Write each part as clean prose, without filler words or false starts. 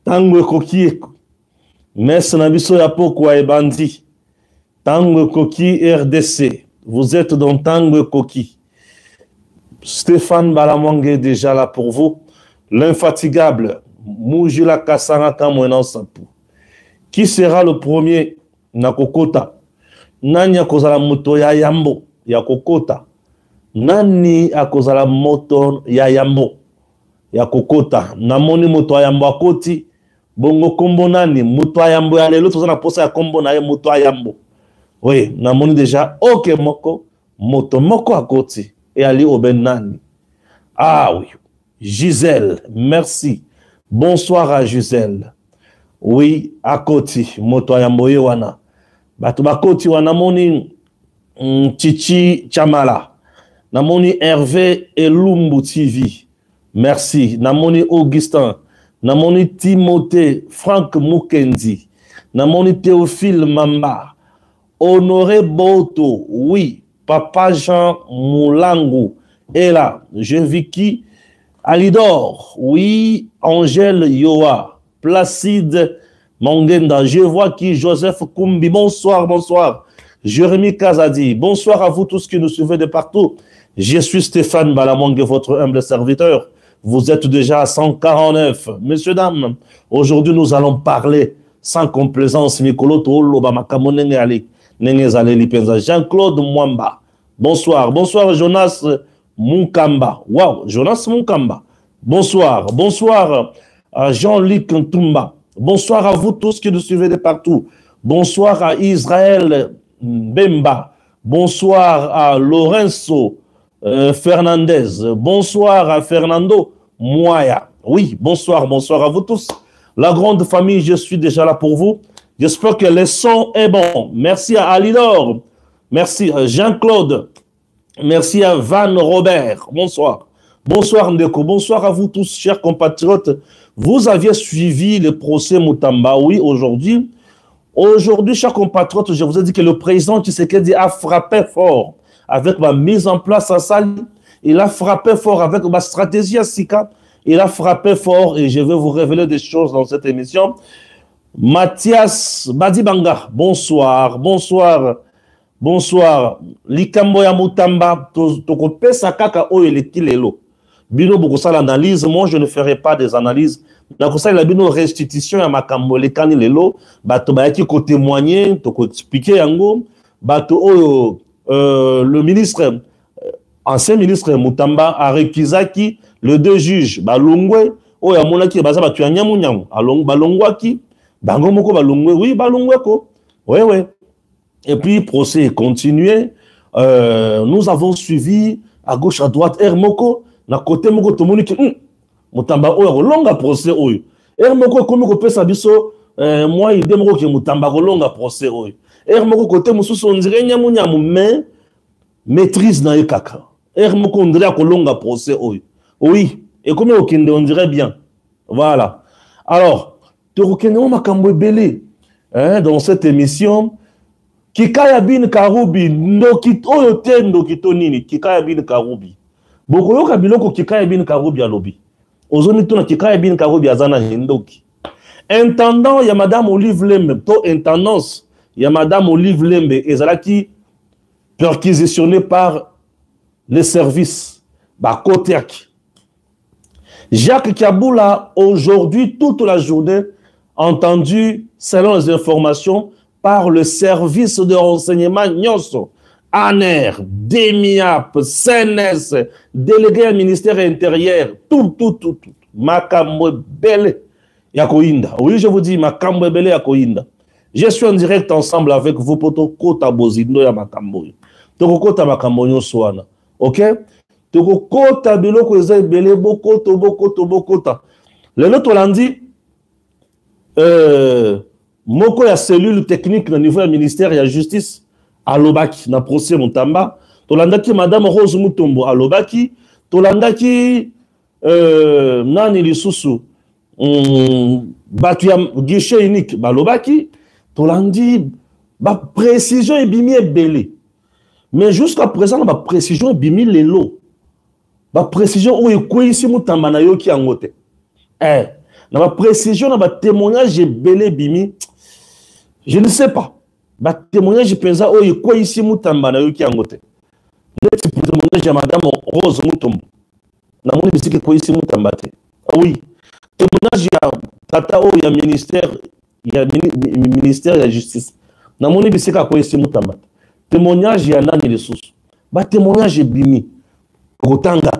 Tango koki messe na biso ya pokwa ebandi. Tango koki RDC. Vous êtes dans Tango koki. Stéphane Balamongue est déjà là pour vous. L'infatigable Mujila Kasaraka Mwenan Sapu. Qui sera le premier na kokota? Nani akozala moto ya yambo ya kokota? Nani akozala moto ya yambo ya kokota? Namoni moto ya yambo akoti. Bongo kombo nani? Moto ya yambo ya lelo tozana posa ya kombo na ye moto ya yambo. Oui, namoni déjà ok moko moto moko akoti et ali oben nani. Ah oui, Gisèle, merci. Bonsoir à Gisèle. Oui, akoti moto ya yambo ye wana. Batu bakoti wana moni Chichi Chamala. Namoni Hervé Elumbu TV. Merci. Namoni Augustin. Namoni Timothée Franck Mukendi. Namoni Théophile Mamba. Honoré Boto. Oui. Papa Jean Moulangu. Et là, je vis qui? Alidor. Oui. Angèle Yoa. Placide Mangenda. Je vois qui? Joseph Koumbi. Bonsoir, bonsoir. Jérémy Kazadi. Bonsoir à vous tous qui nous suivez de partout. Je suis Stéphane Balamongue, votre humble serviteur. Vous êtes déjà à 149. Messieurs, dames, aujourd'hui nous allons parler sans complaisance. Jean-Claude Mwamba. Bonsoir. Bonsoir Jonas Munkamba. Wow, Jonas Munkamba. Bonsoir. Bonsoir à Jean-Luc Ntumba. Bonsoir à vous tous qui nous suivez de partout. Bonsoir à Israël Bemba. Bonsoir à Lorenzo Fernandez. Bonsoir à Fernando Moya. Oui, bonsoir, bonsoir à vous tous. La grande famille, je suis déjà là pour vous. J'espère que le son est bon. Merci à Alidor. Merci à Jean-Claude. Merci à Van Robert. Bonsoir. Bonsoir Ndeko. Bonsoir à vous tous, chers compatriotes. Vous aviez suivi le procès Mutamba. Oui, aujourd'hui. Aujourd'hui, chers compatriotes, je vous ai dit que le président Tshisekedi a frappé fort avec ma mise en place à Sali. Il a frappé fort avec ma stratégie à Sika. Il a frappé fort et je vais vous révéler des choses dans cette émission. Mathias Badibanga, bonsoir, bonsoir, bonsoir. Likambo ya Mutamba, toko pesa kaka oyo lekilelo. Bino bokosa l'analyse, moi je ne ferai pas des analyses. Nakosa la bino restitution ya makambo lekani lelo, bato bayaki ko témoigner, toko expliquer yango, bato oyo le ministre ancien ministre Mutamba a réquisaki le deux juges balongwe oyo amonaki baza bato ya nyamu nyamu balongwaki bango moko balongwe oui balongwe ko ouais ouais et puis procès est continué. Nous avons suivi à gauche à droite Hermoko na côté moko tomoni ki Mutamba oyo longa procès oyo Hermoko komi ko pesa biso moi il demoko ki Mutamba ko longa procès oyo Hermoko côté mususu on dirait nyamu nyamu mais maîtrise na ekaka Hermoko on dirait ko longa procès oyo oui et comme okende on dirait bien voilà. Alors tokende makambo ebele dans cette émission Kikaya bin Karoubi ndoki oyo te ndoki to nini Kikaya bin Karoubi bokoyoka biloko Kikaya bin Karoubi alobi ozoni to na Kikaya bin Karoubi azana ndoki intendant ya madame Olive Lembe to intendance ya madame Olive Lembe ezalaki perquisitionné par les services Koteaki. Jacques Kaboula aujourd'hui toute la journée entendu selon les informations par le service de renseignement Nyonso, ANER, DEMIAP, CNS, délégué au ministère intérieur, tout. Makambo Bele Yakoinda. Oui, je vous dis, Makambo Bele Yakoinda. Je suis en direct ensemble avec vous pour Kota Bozindo ya Makambo. Toko Kota Makambo Nyoswana. Ok? Toko Kota Biloko Eze Bele Bokota. Le nôtre lundi, moko ya cellule technique na niveau ya ministère ya justice alobaki na procès Mutamba tolandaki madame Rose Mutombo alobaki tolandaki nani lisusu batu ya guichet unique balobaki tolandi ba précision ebimi ebele mais jusqu'à présent ba précision ebimi lelo ba précision oyo kwisi Mutamba na yoki yango te Dans ma précision, dans ma témoignage, belé bimi, je ne sais pas. Ma témoignage, je pense, oh, il quoi ici, moutamba, na yuki angote. Let's pour témoignage à madame Rose Moutombo. Na moni bisiki quoi ici, moutamba te. Ah oui. Témoignage, il y a tata, oh, il y a ministère, il y a justice. Na moni bisiki quoi ici, moutamba. Témoignage, il y a nani les sous. Ba témoignage, bimi. Tokotanga.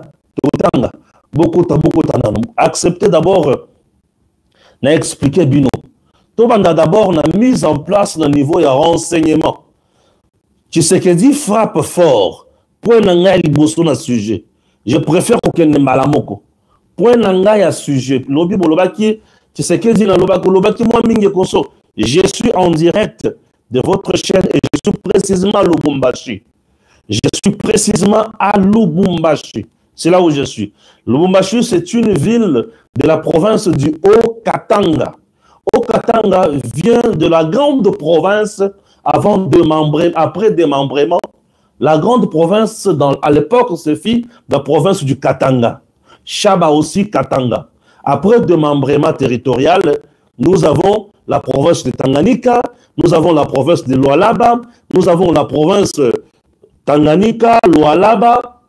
Beaucoup de accepter d'abord, n'a expliqué bino. D'abord, on a mis en place le niveau de renseignement. Tu sais que dit frappe fort. Point n'anga liboso na sujet. Je préfère qu'on ne malamoko. Point n'anga ya sujet. Lobi bolobaki, tu sais que dit na lobaki moi mingi koso. Je suis en direct de votre chaîne et je suis précisément à Lubumbashi. Je suis précisément à Lubumbashi. C'est là où je suis. Lubumbashi, c'est une ville de la province du Haut-Katanga. Haut-Katanga vient de la grande province après démembrement. La grande province, à l'époque, se fit la province du Katanga. Chaba aussi, Katanga. Après démembrement territorial, nous avons la province de Tanganyika, nous avons la province de Lualaba, nous avons la province Tanganyika, Lualaba,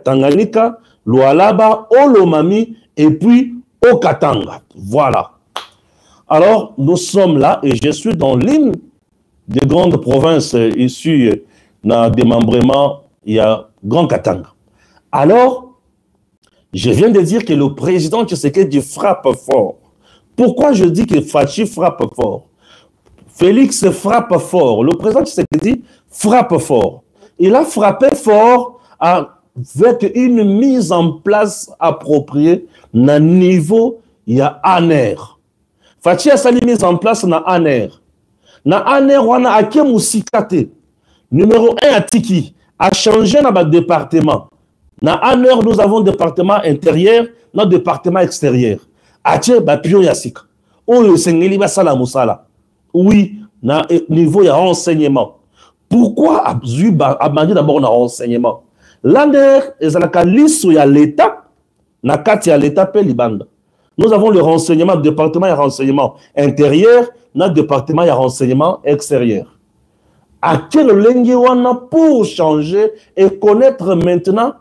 Tanganyika, Lualaba, Olomami et puis Okatanga. Voilà. Alors, nous sommes là et je suis dans l'une des grandes provinces issues d'un démembrement, il y a Grand Katanga. Alors, je viens de dire que le président Tshisekedi frappe fort. Pourquoi je dis que Fachi frappe fort? Félix frappe fort. Le président Tshisekedi frappe fort. Il a frappé fort avec une mise en place appropriée na niveau il y a ANER. Fachi a sali mise en place na ANER. Na ANER wana ake musikate. Numéro 1 à Tiki a changé dans le département. Na ANER nous avons département intérieur, notre département extérieur. Ache bapio yasika. Oyo sengeli basala musala. Oui, na niveau il y a renseignement. Pourquoi abandi d'abord na renseignement? L'ANER est la liste où il y a l'État, na kati ya l'État pe libanda. Nous avons le renseignement, département et renseignement intérieur, notre département et renseignement extérieur. À quel lengi wana pour changer et connaître maintenant,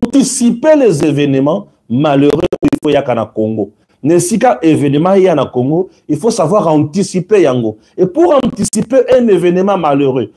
anticiper les événements malheureux où il faut y avoir Congo. Nesika événement y a na Congo, il faut savoir anticiper yango. Et pour anticiper un événement malheureux,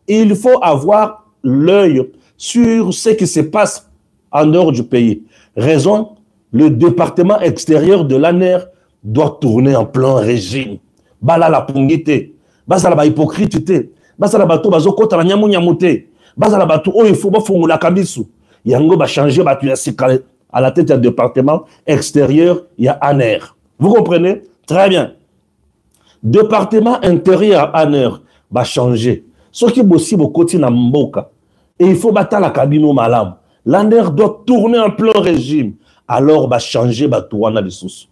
il faut avoir l'œil sur ce qui se passe en dehors du pays. Raison, le département extérieur de l'ANER doit tourner en plein régime. Bala la pongité, basa la hypocrite, basa la bato bazo kota la nyamu nyamote, basa la bato oh il faut ba fongola kabisu. Yango ba changer batu ya sikale. À la tête du département extérieur, il y a ANER. Vous comprenez? Très bien. Département intérieur ANER va changer. Ce qui est possible au quotidien Mboka. Et il faut battre la cabine malam. L'ANER doit tourner en plein régime. Alors, va changer Batouana de sous.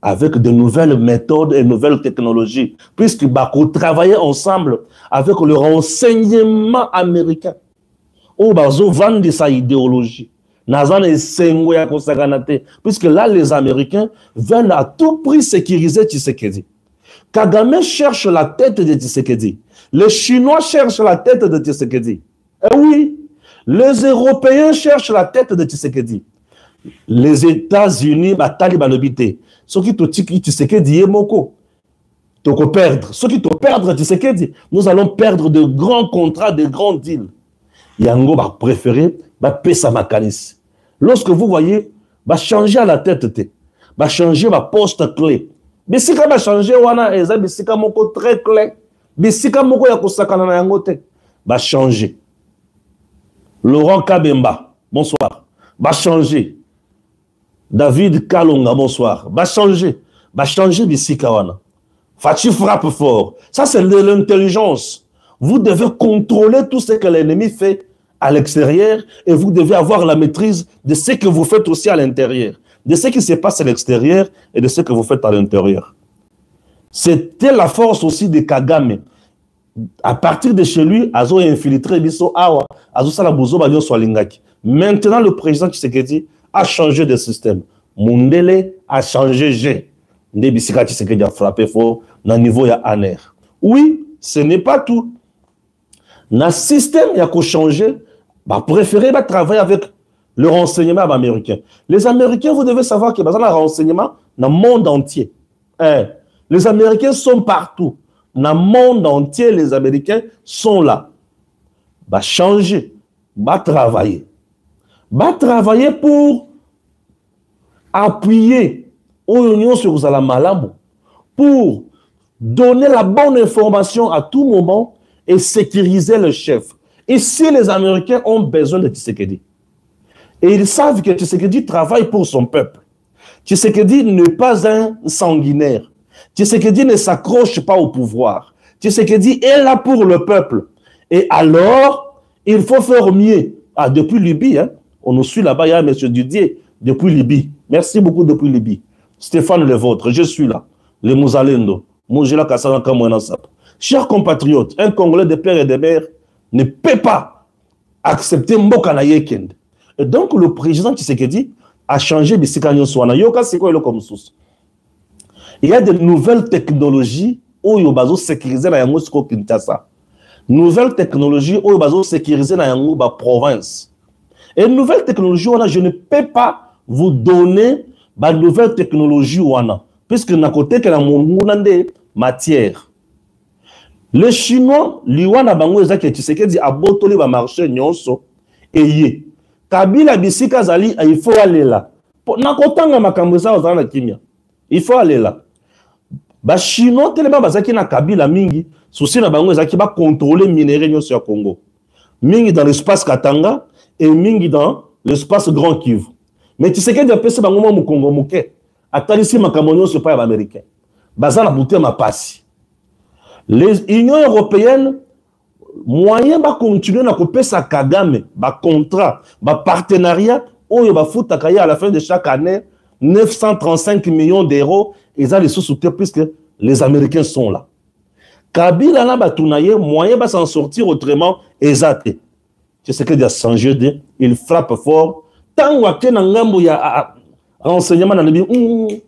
Avec de nouvelles méthodes et nouvelles technologies. Puisque Bako travailler ensemble avec le renseignement américain. Ou Bazo vendre sa idéologie. Puisque là, les Américains veulent à tout prix sécuriser Tshisekedi. Kagame cherche la tête de Tshisekedi. Les Chinois cherchent la tête de Tshisekedi. Et oui, les Européens cherchent la tête de Tshisekedi. Les États-Unis, Talibanobités. Ce qui te Tshisekedi est moko. Donc perdre. Ce qui te perdre Tshisekedi, nous allons perdre de grands contrats, de grands deals. Yango va préférer Pesa Makanis. Lorsque vous voyez, va changer à la tête, va changer ma poste clé. Bisika va changer, wana eza bisika moko très clé. Bisika moko ya kosakana na yango te. Va changer. Laurent Kabemba, bonsoir. Va changer. David Kalonga, bonsoir. Va changer. Va changer bisika wana. Fachi frappe fort. Ça, c'est de l'intelligence. Vous devez contrôler tout ce que l'ennemi fait à l'extérieur et vous devez avoir la maîtrise de ce que vous faites aussi à l'intérieur, de ce qui se passe à l'extérieur et de ce que vous faites à l'intérieur. C'était la force aussi de Kagame. À partir de chez lui, Azo infiltré Biso Awa, Azo Salabuzo Bagnon Swalingaki. Maintenant, le président Tshisekedi a changé de système. Mundele a changé G. Ndebisika Tshisekedi a frappé fort dans le niveau ya ANER. Oui, ce n'est pas tout. Dans le système, il y a qu'à changer. Bah, préférer travailler avec le renseignement américain. Les Américains, vous devez savoir qu'il y a besoin de renseignement dans le monde entier. Les Américains sont partout. Dans le monde entier, les Américains sont là. Bah, changer. Bah, travailler. Bah, travailler pour appuyer l'Union sur la malamou, pour donner la bonne information à tout moment et sécuriser le chef. Et si les Américains ont besoin de Tshisekedi, et ils savent que Tshisekedi travaille pour son peuple, Tshisekedi n'est pas un sanguinaire, Tshisekedi ne s'accroche pas au pouvoir, Tshisekedi est là pour le peuple. Et alors, il faut faire mieux. Ah, depuis Libye, hein, on nous suit là-bas, il y a M. Didier, depuis Libye. Merci beaucoup depuis Libye. Stéphane le vôtre, je suis là. Les Mouzalendo. Chers compatriotes, un Congolais de père et de mère ne peut pas accepter Mboka na Yekend. Et donc le président Tshisekedi a changé Bissikanyo Swana. Yoka c'est quoi comme source? Il y a de nouvelles technologies où il y a sécuriser la Yango Siko Kinshasa. Nouvelles technologies où il y a sécuriser la Yango province. Et nouvelles technologies, je ne peux pas vous donner la nouvelle technologie puisque na côté que la mongunande matière. Les Chinois, liwana bango ezaki Tshisekedi abotoli ba marché nyonso eye. Kabila bisika zali il faut aller là. Na kotanga makambo za ozana kimia. Il faut aller là. Ba Chinois telema bazaki na Kabila mingi, souci na bango ezaki ba contrôler minéraux nyonso ya Congo. Mingi dans l'espace Katanga et mingi dans l'espace Grand Kivu. Mais Tshisekedi a pese bango mu Congo muke. Atalisi makambo nyonso pa ya américain. Bazana bouté ma passe. Les Unions européennes, moyen va continuer à couper sa Kagame, ba contrat, ba partenariat, où il va foutre à la fin de chaque année 935 millions d'euros, et ça les sous-soutenir puisque les Américains sont là. Kabila n'a pas tourné, moyen va s'en sortir autrement, exact. C'est ce qu'il y a sans jeu de, il frappe fort. Tant que n'angambo ya renseignement dans le pays,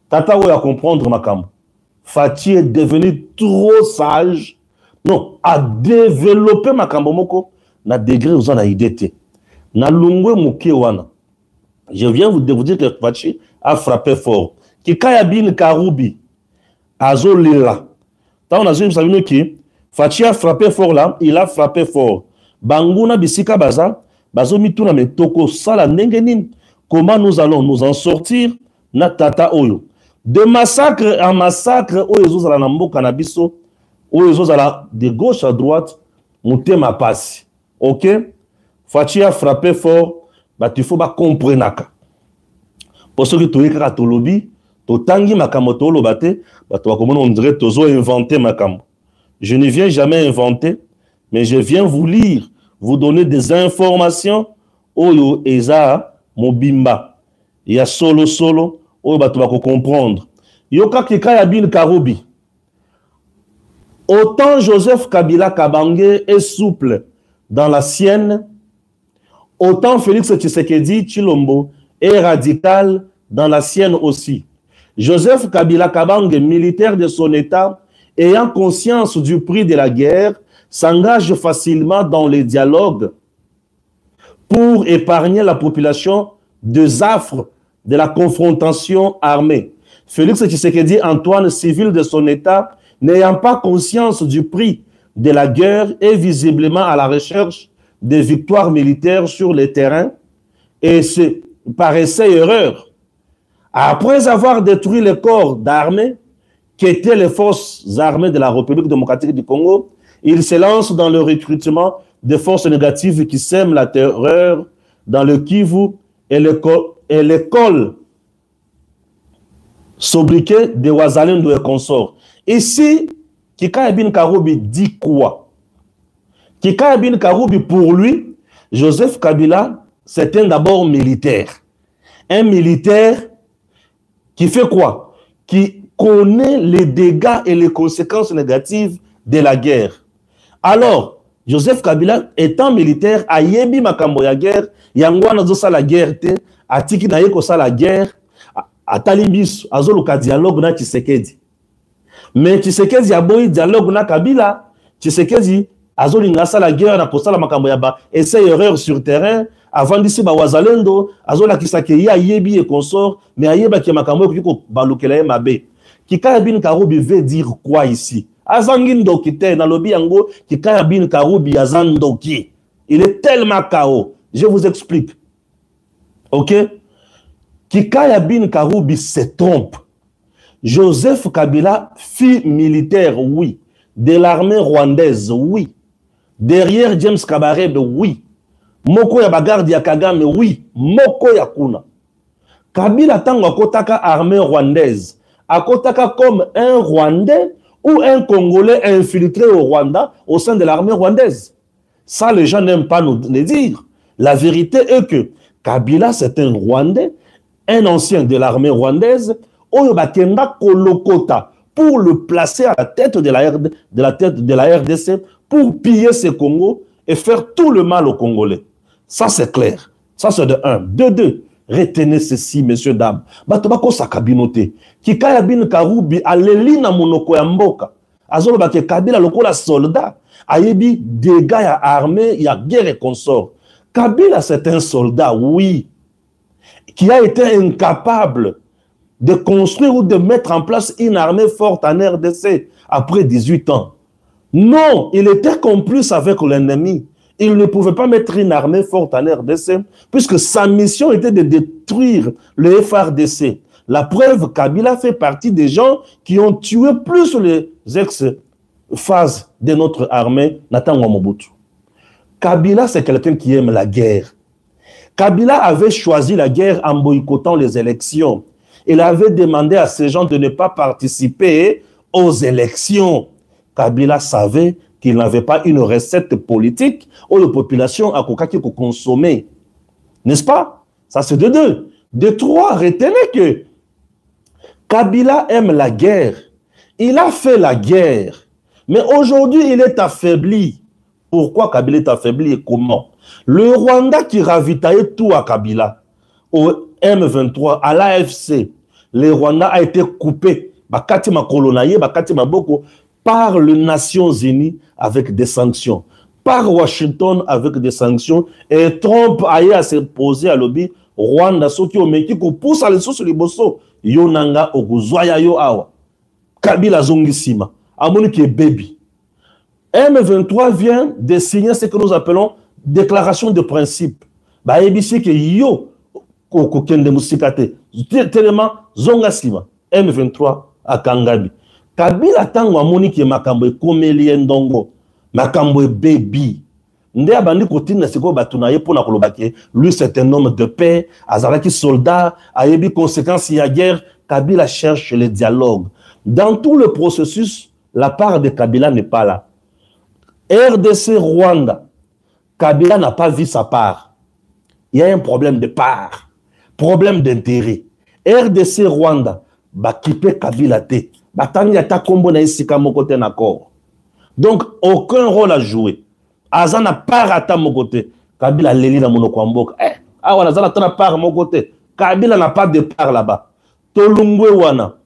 tata ou à comprendre ma cam. Fati est devenu trop sage. Non, à développer ma kambomoko na degré où on a idée. Na lungwe mukewana. Je viens vous dire que Fati a frappé fort. Kikaya bin Karoubi azo lila. Tant on a vu que Fati a frappé fort là, il a frappé fort. Banguna bisika baza, bazo mituna metoko sala nengenin. Comment nous allons nous en sortir na tata oyo. De massacre en massacre, où ils ont la nambo cannabiso, où ils ont la de gauche à droite, monter ma passe. Ok? Fati a frappé fort, bah il faut pas comprendre. Pour ceux qui ont écrit à Tolobi, Totangi Makamoto Lobate, bah tu vas comment on dirait Tozo inventer Makam. Je ne viens jamais inventer, mais je viens vous lire, vous donner des informations. Oyo Eza Mobimba. Il y a solo. Oh, bah, tu vas comprendre. Yoka Kikaya bin Karoubi. Autant Joseph Kabila Kabange est souple dans la sienne, autant Félix Tshisekedi Tshilombo est radical dans la sienne aussi. Joseph Kabila Kabange, militaire de son état, ayant conscience du prix de la guerre, s'engage facilement dans les dialogues pour épargner la population des affres de la confrontation armée. Félix Tshisekedi, Antoine, civil de son état, n'ayant pas conscience du prix de la guerre, est visiblement à la recherche des victoires militaires sur le terrain et se paraissait erreur. Après avoir détruit le corps d'armée qu'étaient les forces armées de la République démocratique du Congo, il se lance dans le recrutement de forces négatives qui sèment la terreur dans le Kivu et l'école sobriquet de Wazalendo et consorts. Ici, Kikaya bin Karoubi dit quoi? Kikaya bin Karoubi, pour lui, Joseph Kabila, c'est d'abord militaire. Un militaire qui fait quoi? Qui connaît les dégâts et les conséquences négatives de la guerre. Alors, Joseph Kabila, étant militaire, a yebi makambo ya guerre, Yangwana zo la guerre te, atiki na yeko sa la guerre, atalimbis, azoluka dialogue na Tshisekedi. Mais Tshisekedi a boyi dialogue na Kabila, Tshisekedi azolinga sa la guerre na kosala makambo ya ba essai erreur sur terrain, avant d'ici ba wazalendo, azola kisake ya yebi et consort, mais ayeba ki makambo ko balukela ye mabe. Kikaya bin Karoubi veut dire quoi ici? Azangindoki te na lobi yango, Kikaya bin Karoubi azandoki. Il est tellement chaos. Je vous explique. OK? Kikaya bin Karoubi se trompe. Joseph Kabila, fille militaire, oui. De l'armée rwandaise, oui. Derrière James Kabarebe, oui. Moko ya bagardi ya Kagame, oui. Moko ya kuna. Kabila tango akotaka armée rwandaise. Akotaka comme un Rwandais ou un Congolais infiltré au Rwanda au sein de l'armée rwandaise. Ça, les gens n'aiment pas nous le dire. La vérité est que Kabila, c'est un Rwandais, un ancien de l'armée rwandaise, Oyobakenda Kolokota, pour le placer à la tête de la RDC, pour piller ce Congo et faire tout le mal aux Congolais. Ça, c'est clair. Ça, c'est de 1. De 2. Retenez ceci, messieurs, dames. Batobako sakabinote. Kikaya bin Karoubi aleli na monoko ya mboka. Azolo bake Kabila lokola soldat. Ayebi dégâts ya armée, ya guerre et consort. Kabila, c'est un soldat, oui, qui a été incapable de construire ou de mettre en place une armée forte en RDC après 18 ans. Non, il était complice avec l'ennemi. Il ne pouvait pas mettre une armée forte en RDC puisque sa mission était de détruire le FRDC. La preuve, Kabila fait partie des gens qui ont tué plus les ex-phases de notre armée, Nathan Mobutu. Kabila, c'est quelqu'un qui aime la guerre. Kabila avait choisi la guerre en boycottant les élections. Il avait demandé à ces gens de ne pas participer aux élections. Kabila savait qu'il n'avait pas une recette politique où la population a consommé. N'est-ce pas? Ça, c'est de 2. De 3, retenez que Kabila aime la guerre. Il a fait la guerre. Mais aujourd'hui, il est affaibli. Pourquoi Kabila est affaibli et comment? Le Rwanda qui ravitaillait tout à Kabila, au M23, à l'AFC, le Rwanda a été coupé par les Nations Unies avec des sanctions, par Washington avec des sanctions, et Trump a se posé à l'objet Rwanda, ceux qui ont mis qui pousse à l'essence sur les bosso, Yonanga Oguzwaya Yo Awa, Kabila Zongisima, Amoni qui est baby. M23 vient de signer ce que nous appelons déclaration de principe. Bah, ABC que yo, kokende musikate, tellement zongasima, M23 à Kangabi. Kabila tango amoni ki makambo ekomeli ndongo, makambo baby. Nde abandi kotina siko batuna ye pona kolobake, lui c'est un homme de paix, azaraki soldat, ayebi conséquences ya guerre, Kabila cherche le dialogue. Dans tout le processus, la part de Kabila n'est pas là. RDC Rwanda, Kabila n'a pas vu sa part. Il y a un problème de part, problème d'intérêt. RDC Rwanda, Bakipe Kabila te, Batani ata kombo na isika mokote na corps. Donc, aucun rôle à jouer. Azana part ata mokote, Kabila leli na monoko mboka. Awa Azana tana part mokote, Kabila n'a pas de part là-bas. Tolungwe wana,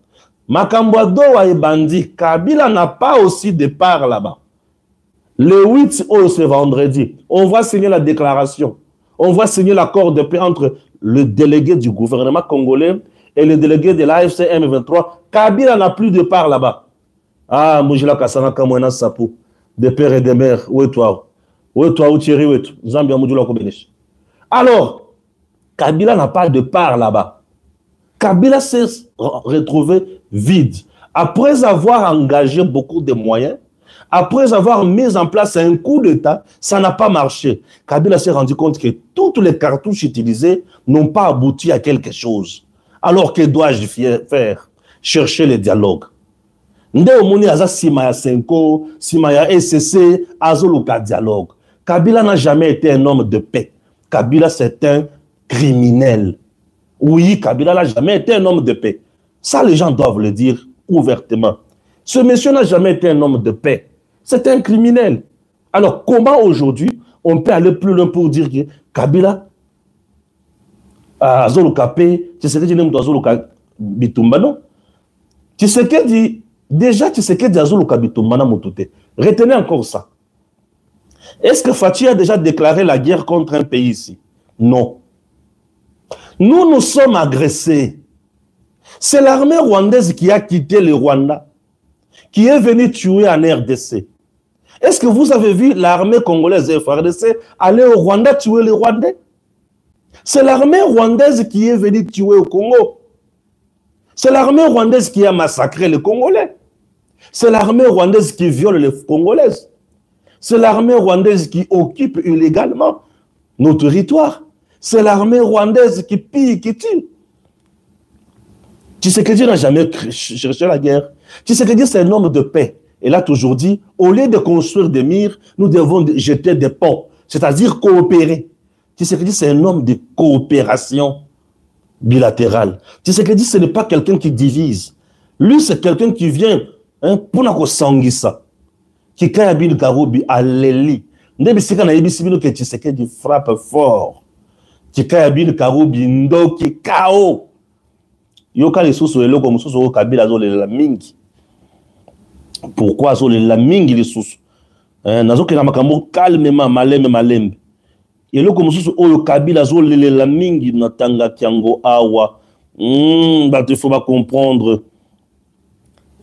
Makambo doa et bandi, Kabila n'a pas aussi de part là-bas. Le 8 ce vendredi, on va signer la déclaration. On va signer l'accord de paix entre le délégué du gouvernement congolais et le délégué de l'AFC M23. Kabila n'a plus de part là-bas. Ah, Moujila Kassana Kamouena Sapou, de père et de mère. Où est toi? Où est toi? Où Thierry? Où est toi? Zambia Moujila Kobenesh. Alors, Kabila n'a pas de part là-bas. Kabila s'est retrouvé vide. Après avoir engagé beaucoup de moyens, après avoir mis en place un coup d'État, ça n'a pas marché. Kabila s'est rendu compte que toutes les cartouches utilisées n'ont pas abouti à quelque chose. Alors, que dois-je faire? Chercher le dialogue. Nde omoni aza Simaya Senko, Simaya SCC, azoluka dialogue. Kabila n'a jamais été un homme de paix. Kabila, c'est un criminel. Oui, Kabila n'a jamais été un homme de paix. Ça, les gens doivent le dire ouvertement. Ce monsieur n'a jamais été un homme de paix. C'est un criminel. Alors, comment aujourd'hui on peut aller plus loin pour dire que Kabila azoluka pe Tshisekedi nem azoluka bitumba non. Tshisekedi déjà Tshisekedi azoluka bitumba na mutute. Retenez encore ça. Est-ce que Fachi a déjà déclaré la guerre contre un pays ici? Non. Nous sommes agressés. C'est l'armée rwandaise qui a quitté le Rwanda, qui est venue tuer en RDC. Est-ce que vous avez vu l'armée congolaise et FARDC aller au Rwanda tuer les Rwandais? C'est l'armée rwandaise qui est venue tuer au Congo. C'est l'armée rwandaise qui a massacré les Congolais. C'est l'armée rwandaise qui viole les Congolaises. C'est l'armée rwandaise qui occupe illégalement nos territoires. C'est l'armée rwandaise qui pille, qui tue. Tshisekedi n'a jamais cherché la guerre. Tshisekedi, c'est un homme de paix. Et là, toujours dit, au lieu de construire des murs, nous devons jeter des ponts, c'est-à-dire coopérer. Tshisekedi, c'est un homme de coopération bilatérale. Tshisekedi, ce n'est pas quelqu'un qui divise. Lui, c'est quelqu'un qui vient pour nous sangisa. Qui kayabin karubi à l'eli. Ndebisika na yebisibino que Tshisekedi frappe fort. Qui kayabin karubi ndo ki kao. Yoka les sous le logo mususu au kabila zo la mingi. Pourquoi zo la mingi les sous? Nazo ke na makambo calmement malembe. Et logo mususu au kabila zo la mingi na tanga kiango awa. Bah il faut pas comprendre.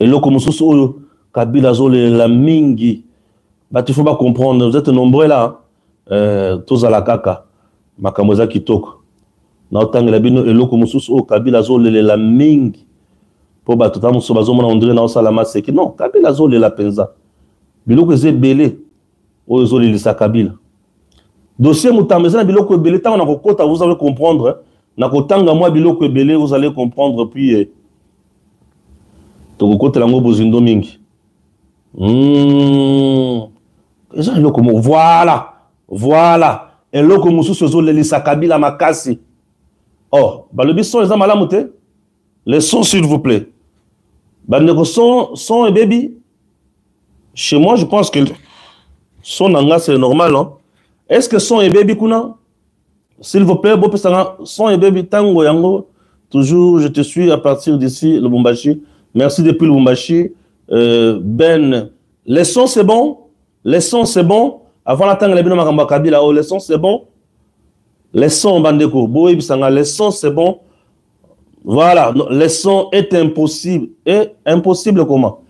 Et logo mususu au kabila zo la mingi. Bah il faut pas comprendre. Vous êtes nombreux là. Tous à la kaka. Makambo za kitoko. Na otangela bino eloko mususu o kabila zolela mingi po ba tota muso bazomona ondire na osala seki non kabila zolela penza biloko ezebele o zolelisa kabila dossier mutameza na biloko ebele tango na kokota vous allez comprendre na kotanga moi biloko ebele vous allez comprendre puis to kokota lango bozindo mingi eza eloko mo voilà eloko mususu zolelisa kabila makasi. Oh, bah le son, les sons, s'il vous plaît. Bah, le son et baby. Chez moi, je pense que son nanga, c'est normal, hein. Est-ce que son et baby, kuna? S'il vous plaît, son et baby, tango, yango. Toujours, je te suis à partir d'ici, le Bumbashi. Merci depuis le Bumbashi. Ben, les sons, c'est bon. Les sons, c'est bon. Avant la tango, les sons, c'est bon. Les sons, bandeko, les sons, c'est bon. Voilà, les sons est impossible. Et impossible comment?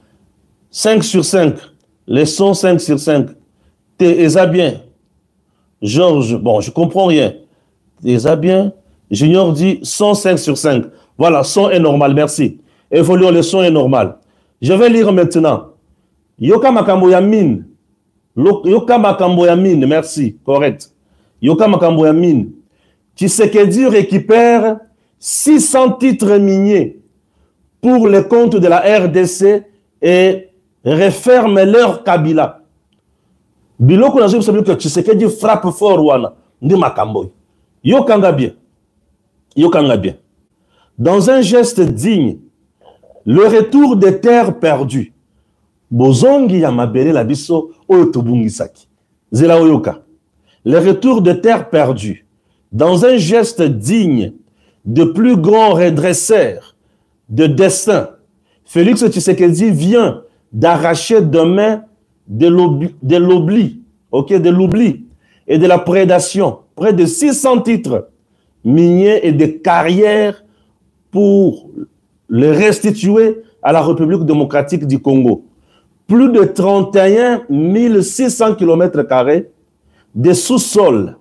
5 sur 5. Les sons 5 sur 5. T'es bien. Georges, bon, je comprends rien. T'es bien. Junior dit son 5 sur 5. Voilà, son est normal, merci. Évoluons, le son est normal. Je vais lire maintenant. Yoka Makambo Yamin. Yoka Makambo Yamin, merci, correct. Yoka Makambo Yamin. Tshisekedi récupère 600 titres miniers pour le compte de la RDC et referme leur Kabila. Biloko na zobi sabili que Tshisekedi frappe fort wana ndi makambo. Yokanga bien. Dans un geste digne, le retour des terres perdues. Bozongi ya mabele la biso oyo tobungisaki. Zela oyoka. Le retour de terre perdue, dans un geste digne de plus grand redresseur de destin, Félix Tshisekedi vient d'arracher demain de l'oubli, et de la prédation, près de 600 titres miniers et de carrières pour les restituer à la République démocratique du Congo. Plus de 31 600 km² des sous-sols.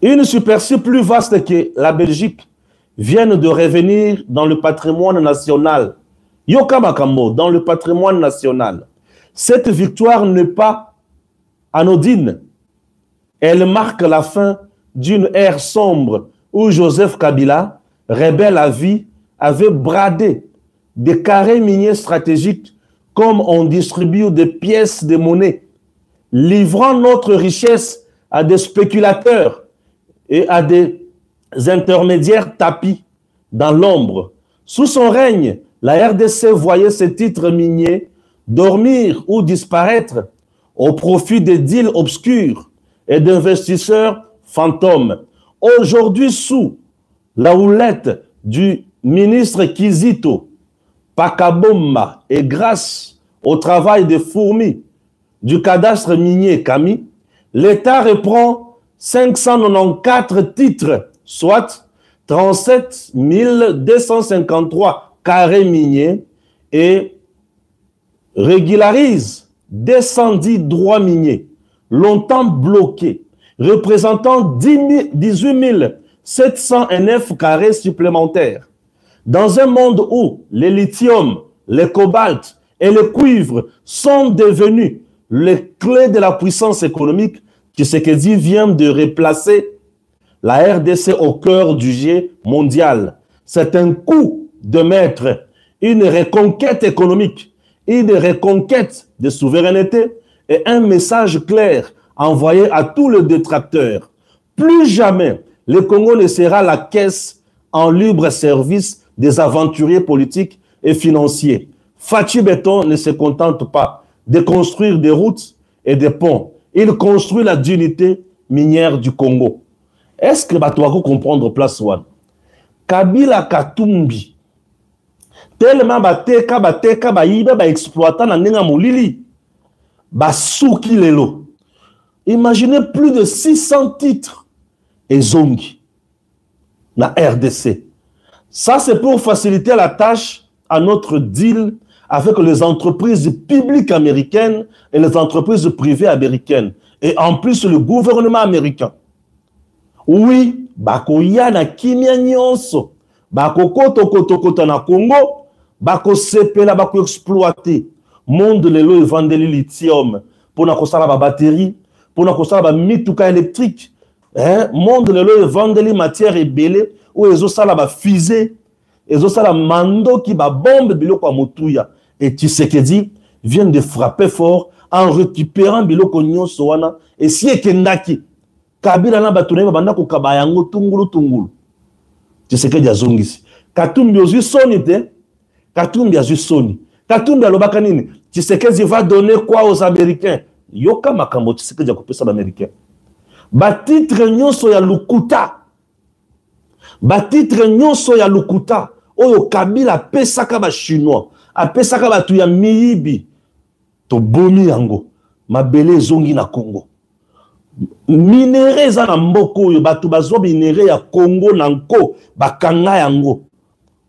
Une superficie plus vaste que la Belgique viennent de revenir dans le patrimoine national. Yoka Makambo, dans le patrimoine national. Cette victoire n'est pas anodine. Elle marque la fin d'une ère sombre où Joseph Kabila, rebelle à vie, avait bradé des carrés miniers stratégiques comme on distribue des pièces de monnaie, livrant notre richesse à des spéculateurs et à des intermédiaires tapis dans l'ombre. Sous son règne, la RDC voyait ses titres miniers dormir ou disparaître au profit des deals obscurs et d'investisseurs fantômes. Aujourd'hui, sous la houlette du ministre Kizito Pakabomba et grâce au travail des fourmis du cadastre minier Kami, l'État reprend 594 titres, soit 37 253 carrés miniers et régularise 210 droits miniers, longtemps bloqués, représentant 18 709 carrés supplémentaires. Dans un monde où les lithium, les cobalt et le cuivre sont devenus les clés de la puissance économique, Tshisekedi vient de replacer la RDC au cœur du jeu mondial. C'est un coup de maître, une reconquête économique, une reconquête de souveraineté et un message clair envoyé à tous les détracteurs. Plus jamais le Congo ne sera la caisse en libre service des aventuriers politiques et financiers. Fachi Béton ne se contente pas de construire des routes et des ponts. Il construit la dignité minière du Congo. Est-ce que tu vas comprendre place one? Kabila Katumbi, tellement bateka bayiba ba exploitant na nenga molili ba souki lelo. Imaginez plus de 600 titres et zongi na RDC. Ça c'est pour faciliter la tâche à notre deal avec les entreprises publiques américaines et les entreprises privées américaines et en plus le gouvernement américain. Oui, bakoya na kimia nyonso, bakokoto na Congo, bako sepela bako exploiter monde lelo evandeli lithium pour na kosala ba batterie, pour na kosala ba mituka électrique, monde lelo evandeli matière ebele ou ezosala ba fusée, ezosala mando ki ba bombe biloko ya motuya. Et Tshisekedi vient de frapper fort en récupérant biloko nyonso wana et si ekendaki Kabila na batuna babanda ko kabayango tungulu. Tshisekedi azongisi. Katumbi ozu soni te. Katumbi azu soni. Katumbi alobaka nini? Tshisekedi va donner quoi aux Américains? Yoka makambo Tshisekedi akopesa ba Américains. Ba titre nyonso ya lukuta. Ba titre nyonso ya lukuta. Oyo Kabila pesaka ba chinois. Apesaka batu ya miyibi. To bomi yango. Mabele zongi na Congo. Minere za na mboko yo batu bazwa minere ya Congo nanko bakanga yango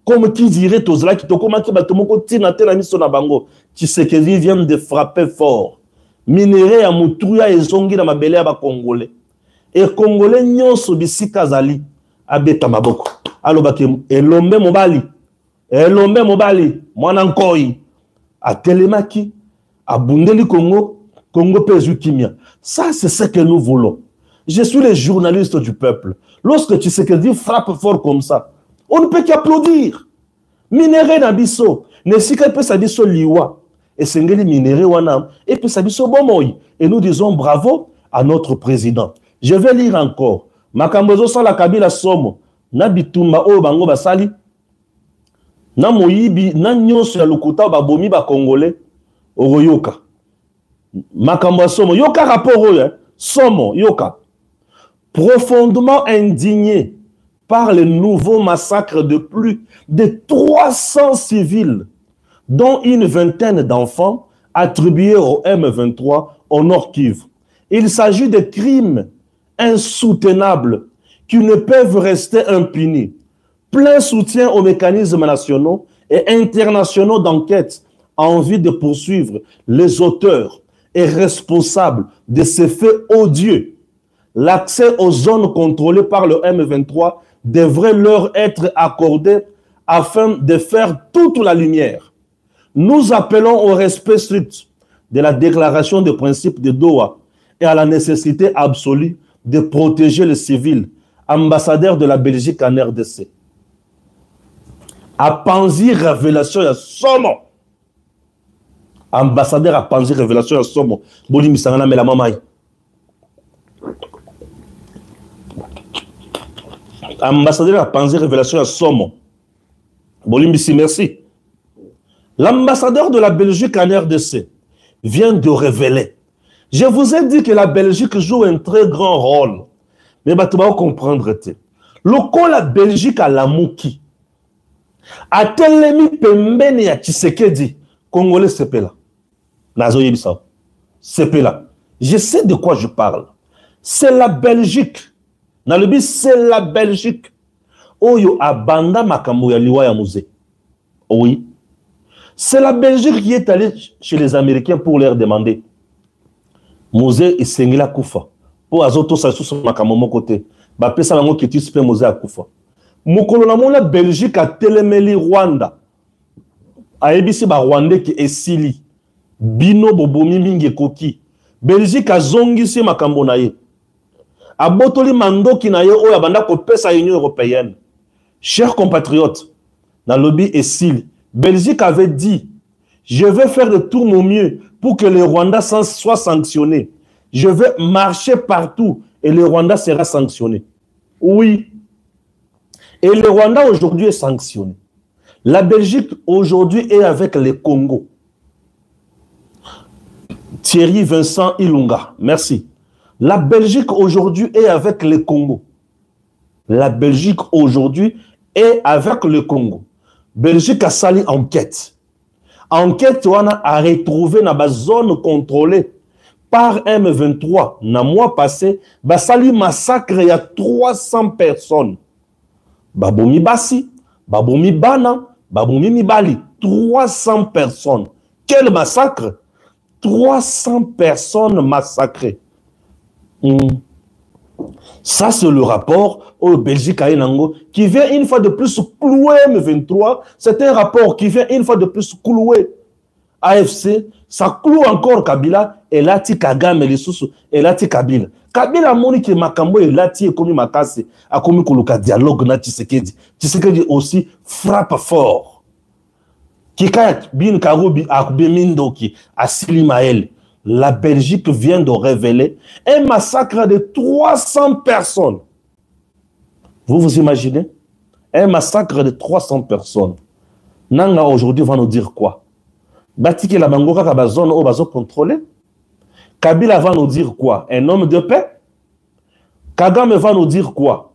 comme qui dirait tozala ki tokoma ki batu moko tina te na miso na bango. Tshisekedi vient de frapper fort. Minere ya mutuya ezongi na mabele ya ba congolais et congolais nyonso bisika zali abeta maboko alobaki elombe mobali mwana nkoi atelemaki abundeli Congo pezu kimia. Ça, c'est ce que nous voulons. Je suis le journaliste du peuple. Lorsque Tshisekedi frappe fort comme ça, on ne peut qu'applaudir. Minéré nabiso, nesika pe sabiso liwa, et sengeli minéré wana, et pe sabiso bomoy. Et nous disons bravo à notre président. Je vais lire encore. Makambozo sa la Kabila somo, nabitumba o bango basali, na moyibi, na nyonso ya lukuta ba bomi ba congolais, oroyoka. Makambo somo yoka rapport somo yoka profondément indigné par le nouveau massacre de plus de 300 civils dont une vingtaine d'enfants attribués au M23 au Nord Kivu. Il s'agit de crimes insoutenables qui ne peuvent rester impunis. Plein soutien aux mécanismes nationaux et internationaux d'enquête en vue de poursuivre les auteurs est responsable de ces faits odieux. L'accès aux zones contrôlées par le M23 devrait leur être accordé afin de faire toute la lumière. Nous appelons au respect strict de la déclaration des principes de Doha et à la nécessité absolue de protéger les civils, ambassadeurs de la Belgique en RDC. À Panzi, révélation à Somo. Ambassadeur à Panzi, révélation à Somo. Bolimi Sangana Mela Mamaï. Ambassadeur à Panzi, révélation à Somo. Bolimi si merci. L'ambassadeur de la Belgique en RDC vient de révéler. Je vous ai dit que la Belgique joue un très grand rôle Mais tu vas comprendre. Le la Belgique à la Mouki. A telemi pembeni ya Tshisekedi. Congolais sepela. Nazo yebisa. Sepela. Je sais de quoi je parle. C'est la Belgique. Nalobi, c'est la Belgique. Oyo abanda makambo ya liwa ya musée. Oui. C'est la Belgique qui est allée chez les Américains pour leur demander. Musée et Sengila Koufa. Pour azoto sa sous makambo mon côté. Ba pesa lango qui tu spé musée à Koufa. Mukolo na mona Belgique a telemeli Rwanda. A ebisi ba Rwandais qui esili. Bino bobomi mingi koki. Belgique a zongisi makambo na ye. A botoli mandoki na ye oya banda ko pesa Union européenne. Chers compatriotes, dans le lobby esili, Belgique avait dit, je vais faire de tout mon mieux pour que les Rwandais soient sanctionnés. Je vais marcher partout et le Rwanda sera sanctionné. Oui. Et le Rwanda aujourd'hui est sanctionné. La Belgique aujourd'hui est avec le Congo. Thierry Vincent Ilunga, merci. La Belgique aujourd'hui est avec le Congo. La Belgique aujourd'hui est avec le Congo. Belgique a sali enquête. Enquête on a retrouvé dans la zone contrôlée par M23. Dans le mois passé, ba sali massacre il y a 300 personnes. Babomi Bassi, Babomi Bana, Babomi Mibali. 300 personnes. Quel massacre? 300 personnes massacrées. Ça, c'est le rapport au Belgique à Enango qui vient une fois de plus clouer M23. C'est un rapport qui vient une fois de plus clouer AFC. Ça cloue encore Kabila et là, Kagame et les sous et là, Kabila. Kabila moni qui makambo et là, comme makase a comme koluka dialogue na Tshisekedi. Tshisekedi aussi frappe fort. Kikayat bin Karoubi Akbemindoki à Silimaël. La Belgique vient de révéler un massacre de 300 personnes. Vous vous imaginez? Un massacre de 300 personnes. Nanga aujourd'hui va nous dire quoi? Batike la Bangoka ka bazone au bazo contrôlé. Kabila va nous dire quoi? Un homme de paix? Kagame va nous dire quoi?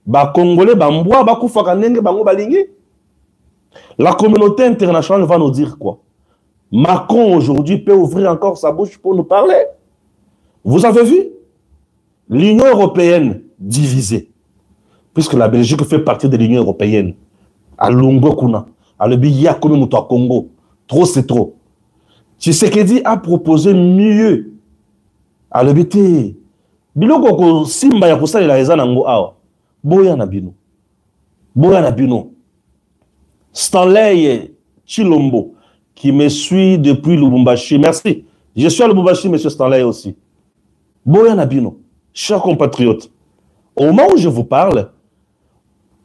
Ba Congolais bamboa ba kufa kanenge bango balingi. La communauté internationale va nous dire quoi? Macron aujourd'hui peut ouvrir encore sa bouche pour nous parler. Vous avez vu? L'Union européenne divisée. Puisque la Belgique fait partie de l'Union européenne. À Lungo Kuna. À le Biya comme Moutoua Congo. Trop c'est trop. Tshisekedi a proposé mieux. À le BT. Biloko Simba Yakusa il a raison nango awa. Boya na bino. Boya na bino. Stanley Chilombo qui me suit depuis Lubumbashi. Merci. Je suis à Lubumbashi, M. Stanley aussi. Boya Nabino, chers compatriotes, au moment où je vous parle,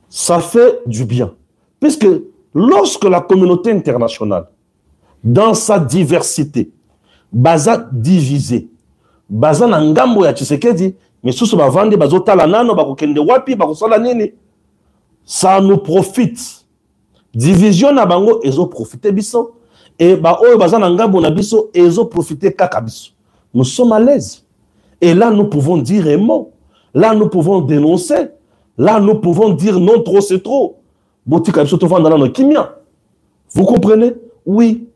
ça fait du bien. Puisque lorsque la communauté internationale, dans sa diversité, baza divisée, baza nangambo ya Tshisekedi, mais sous ce bavande, bazo talanano, bakokende wapi, bakosala nini, ça nous profite. Division na bango, ils ont profité biso. Et bah oh bazana ngambo na biso ezo profiter kaka biso. Nous sommes à l'aise. Et là nous pouvons dire un mot. Là nous pouvons dénoncer. Là nous pouvons dire non trop c'est trop. Botika biso to vanda na kimia. Vous comprenez? Oui.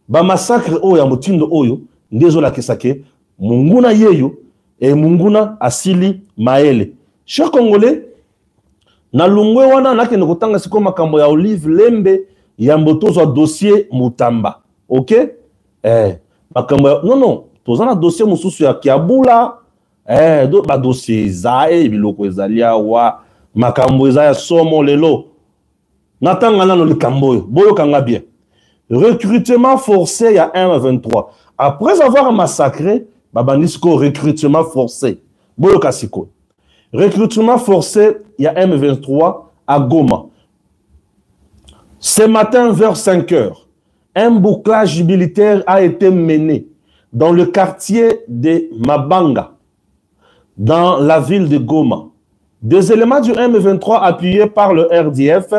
Ba massacre oyo motindo oyo ndezola kesake munguna yeyo et munguna asili maele. Chers Congolais, na lungwe wana nakende kotanga siko makambo ya Olive Lembe Yamboto soit dossier Mutamba. Ok? Non, non. Tous un dossier Moussousou ya Kiabula. Ba dossier Zae, Biloko Ezalia, Wa, Makambo Ezaya, Somo, Lelo. Natangana no le Kamboyo. Boyo Kanga bien. Recrutement forcé à M23. Après avoir massacré, Babanisko, recrutement forcé. Boyo Kasiko. Recrutement forcé, il y a M23 à Goma. Ce matin, vers 5 heures, un bouclage militaire a été mené dans le quartier de Mabanga, dans la ville de Goma. Des éléments du M23 appuyés par le RDF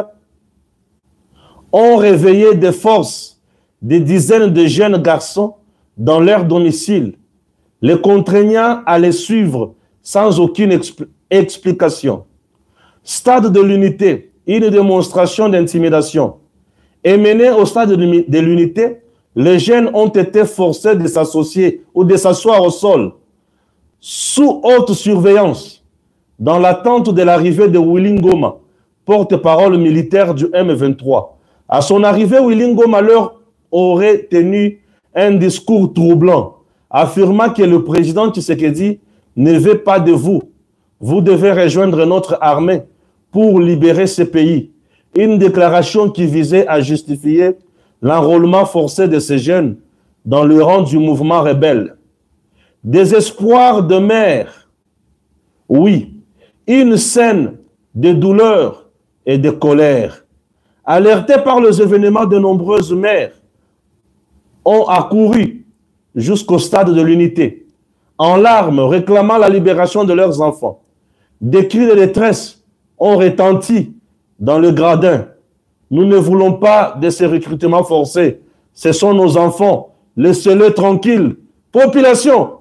ont réveillé des forces, des dizaines de jeunes garçons dans leur domicile, les contraignant à les suivre sans aucune explication. Stade de l'unité, une démonstration d'intimidation. Et mené au stade de l'unité, les jeunes ont été forcés de s'associer ou de s'asseoir au sol, sous haute surveillance, dans l'attente de l'arrivée de Willy Ngoma, porte-parole militaire du M23. À son arrivée, Willy Ngoma leur aurait tenu un discours troublant, affirmant que le président Tshisekedi ne veut pas de vous. Vous devez rejoindre notre armée pour libérer ce pays. Une déclaration qui visait à justifier l'enrôlement forcé de ces jeunes dans le rang du mouvement rebelle. Désespoir de mère. Oui, une scène de douleur et de colère. Alertés par les événements, de nombreuses mères ont accouru jusqu'au stade de l'unité, en larmes, réclamant la libération de leurs enfants. Des cris de détresse ont retenti dans le gradin. Nous ne voulons pas de ces recrutements forcés. Ce sont nos enfants. Laissez-les tranquilles. Population,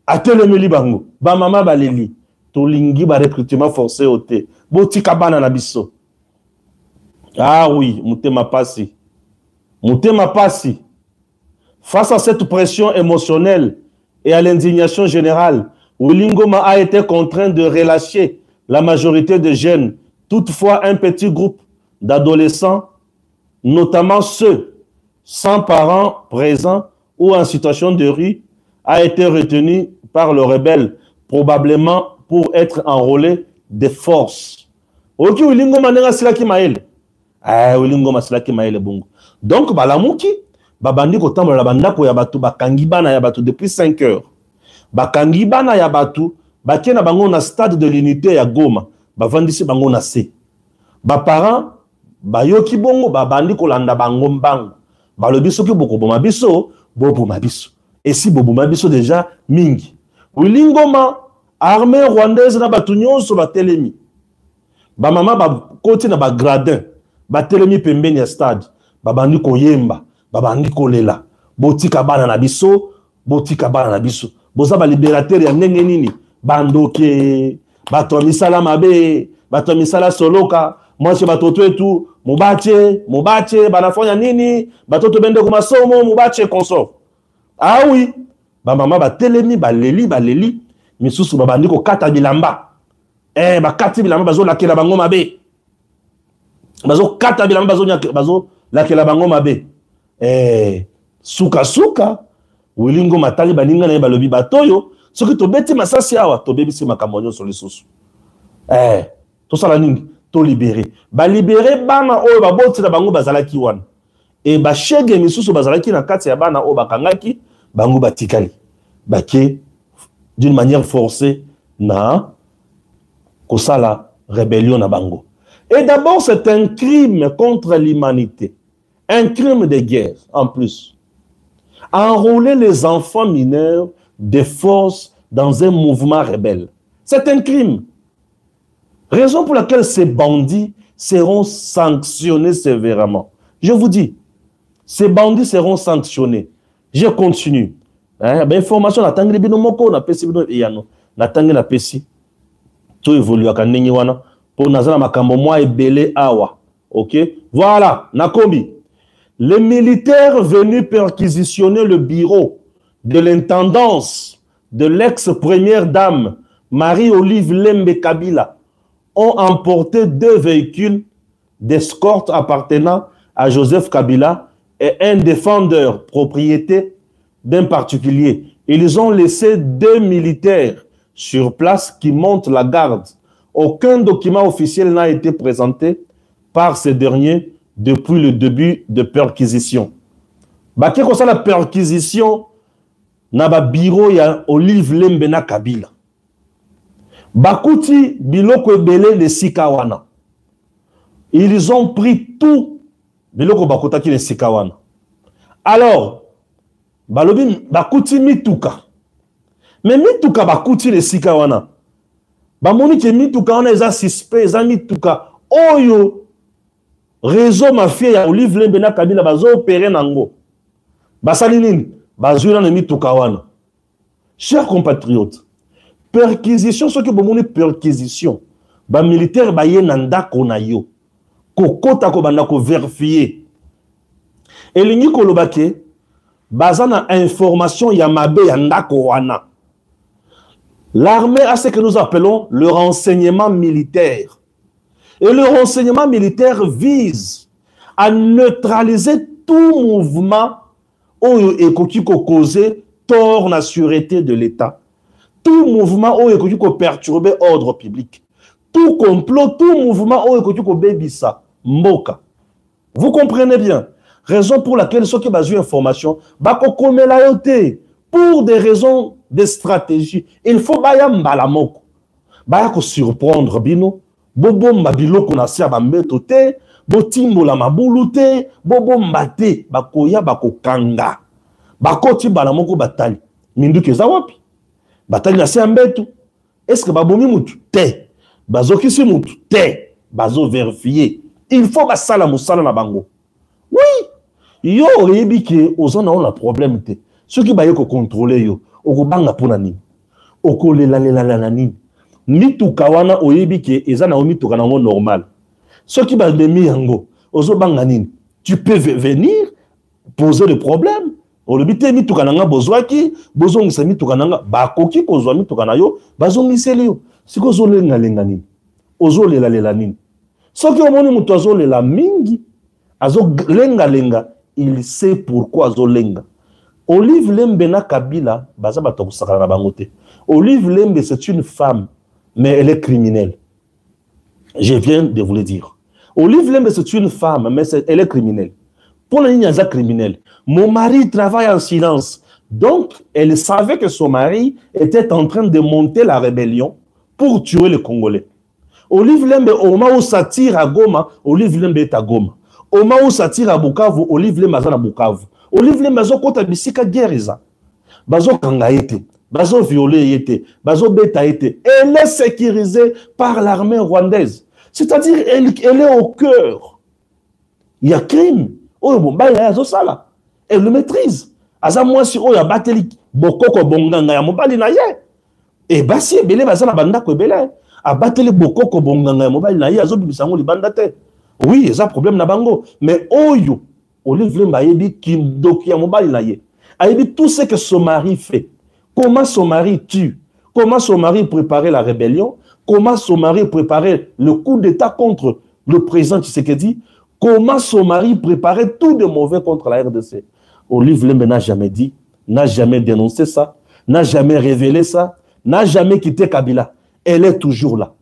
atelemeli bango. Ba mama baleli. Tolingi ba recrutement forcé ote. Botika bana na biso. Ah oui, mutema pasi. Mutema pasi. Face à cette pression émotionnelle et à l'indignation générale, Willy Ngoma a été contraint de relâcher la majorité des jeunes. Toutefois, un petit groupe d'adolescents, notamment ceux sans parents présents ou en situation de rue, a été retenu par le rebelle, probablement pour être enrôlé de force. Ok, Willy Ngoma n'est pas qui maël. Ah, Willy Ngoma c'est là qui maël bongo. Donc, balamuki, babandi ko tambo la bandako ya batu bakangi bana ya batu depuis 5 heures. Bakangi bana ya batu, bakena bango na stade de l'unité ya Goma. Bavandisi bango na se. Ba parents bayoki bongo babandi kolanda bango mbango. Balobi soki boko boma biso, bobo mabiso. Et si bobo mabiso déjà mingi. Willy Ngoma armée rwandaise na batu nyonso batelemi. Ba mama ba koti na ba gradin. Batelemi pembeni ya stade. Babandi koyemba, babandi kolela. Botika bana na biso, botika bana na biso. Boza ba libérateur ya ndenge nini? Bandoke, bato misala mabe, bato misala soloka, mwasi batoto etu, mubache, banafanya nini? Batoto bende ko masomo, mubache consort. Ah oui, ba mama ba telemi, ba leli, misusu babandi ko kata bilamba. Bakati bilamba bazo lakela bango mabe. Bazo kata bilamba bazo lakela bango mabe. Suka, Willy Ngoma tali baninga na balobi batoyo. Soki to beti masasi awa to bebisi makamonyo sur les sous. To sala nini to libérer. Ba libérer bana oyo baboti na bango bazalaki wana. Et ba shege misusu bazalaki na kati ya bana oyo bakangaki bango batikali. Bake d'une manière forcée na kosala rébellion na bango. Et d'abord c'est un crime contre l'humanité. Un crime de guerre en plus. Enrôler les enfants mineurs de force dans un mouvement rebelle. C'est un crime. Raison pour laquelle ces bandits seront sanctionnés sévèrement. Je vous dis, ces bandits seront sanctionnés. Je continue. Information na tangi bino moko na pesi bino yano. Na tangi na pesi. To évolue ka ndenge wana pour nazana makambo mwa ebele awa. OK? Voilà, nakombi. Les militaires venus perquisitionner le bureau de l'intendance de l'ex-première dame Marie-Olive Lembe Kabila ont emporté 2 véhicules d'escorte appartenant à Joseph Kabila et un défendeur propriété d'un particulier. Ils ont laissé 2 militaires sur place qui montent la garde. Aucun document officiel n'a été présenté par ces derniers depuis le début de perquisition. Baké ko la perquisition na ba bureau ya Olive Lembe na Kabila. Bakuti biloko ebele le sikawana. Ils ont pris tout biloko bakotaki le sikawana. Alors balobi bakuti mituka. Mais mituka bakuti le sikawana. Ba moni ke mituka wana eza suspect, eza mituka oyo réseau mafia ya Olive Lembe na Kabila bazo opérer nango. Basali nini? Bazuna na mituka wana. Chers compatriotes, perquisition, ce que vous perquisition, ba militaire ba ye nanda konayo, kokota ko banda ko vérifier. Et lingi kolobake, bazana information yamabe yanda ko wana. L'armée a ce que nous appelons le renseignement militaire. Et le renseignement militaire vise à neutraliser tout mouvement qui peut causer tort à la sûreté de l'État. Tout mouvement qui peut perturber l'ordre public. Tout complot, tout mouvement qui peut bébissa, mboka. Vous comprenez bien. Raison pour laquelle ceux qui ont besoin d'informations, pour des raisons de stratégie, il faut surprendre bino, bobo mbabilo konasi abambeto te, botimbo la mabulu te, bobo mbate, bakoya bakokanga, bakoti balamoko batali, mindu keza wapi, batali na se ambeto, est-ce que babomi mutu te, bazokisi mutu te, bazo vérifier, il faut basala musala na bango. Oui, yo oyebi ke ozana on a problème te, ceux qui baye ko contrôler yo, okobanga pona nini, okolela nini. Mituka wana oyebi ke ezana o mituka nango normal. Ceux qui ba demi yango, ozo banga nini. Tu peux venir poser le problème. Olobite mituka nanga bozwaki, bozongisa mituka nanga bakoki kozwa mituka na yo, bazongiseli yo. Siko zo lenga nini. Ozo lela nini. Soki omoni mutu azo lela mingi, azo lenga, il sait pourquoi azo lenga. Olive Lembe na Kabila, baza bato kusakana na bango te. Olive Lembe c'est une femme, mais elle est criminelle. Je viens de vous le dire. Olive Lembe c'est une femme, mais elle est criminelle. Pour la ligne criminelle, mon mari travaille en silence. Donc, elle savait que son mari était en train de monter la rébellion pour tuer les Congolais. Olive Lembe, au moment où ça tire à Goma, Olive Lembe est à Goma. Au moment où ça tire à Bukavu, Olive Lembe est à Bukavu. Olive Lembe bazo kota bisika guerre eza. Bazo kanga ete, bazo violé ete, bazo beta ete. Elle est sécurisée par l'armée rwandaise. C'est-à-dire elle est au cœur. Il y a crime. Oh bon ba ya zo sala. Elle le maîtrise. Aza moi si o ya bateli bokoko bonganga ya mobali na ye. Et basi ebele bazana banda ko ebele. A bateli bokoko bonganga ya mobali na ye azo bibisango libanda te. Oui, il y a un problème na bango, mais oyo Olive Lembe ayebi kindoki ya mobali na ye. Ayebi tout ce que son mari fait. Comment son mari tue, comment son mari préparait la rébellion, comment son mari préparait le coup d'état contre le président Tshisekedi, comment son mari préparait tout de mauvais contre la RDC. Olive Lembe n'a jamais dit, n'a jamais dénoncé ça, n'a jamais révélé ça, n'a jamais quitté Kabila. Elle est toujours là.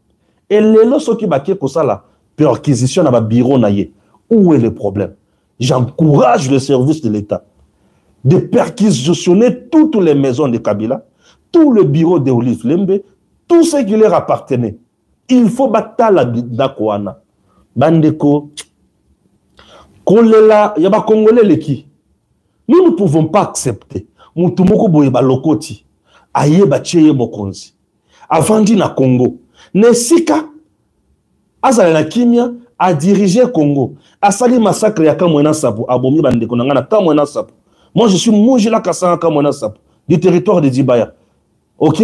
Elle est là, ce qui va comme ça là, perquisition dans le bureau na ye. Où est le problème? J'encourage le service de l'État de perquisitionner toutes les maisons de Kabila, tout le bureau de Olive Lembe, tout ce qui leur appartenait. Il faut battre la Dakouana. Bandeko, Kolela, Yaba Congolais leki. Nous ne pouvons pas accepter. Moutoumoko boyeba lokoti. Aye bacheye mokonzi. Avandi na Congo. Nesika, azala na kimia, a dirigé Congo. Asali massacre ya Kamwena Sapo. Abomi bandeko nangana Kamwena Sapo. Moi, je suis Moujila Kassanga Kamwena Sapo. Du territoire de Dibaya. Ok?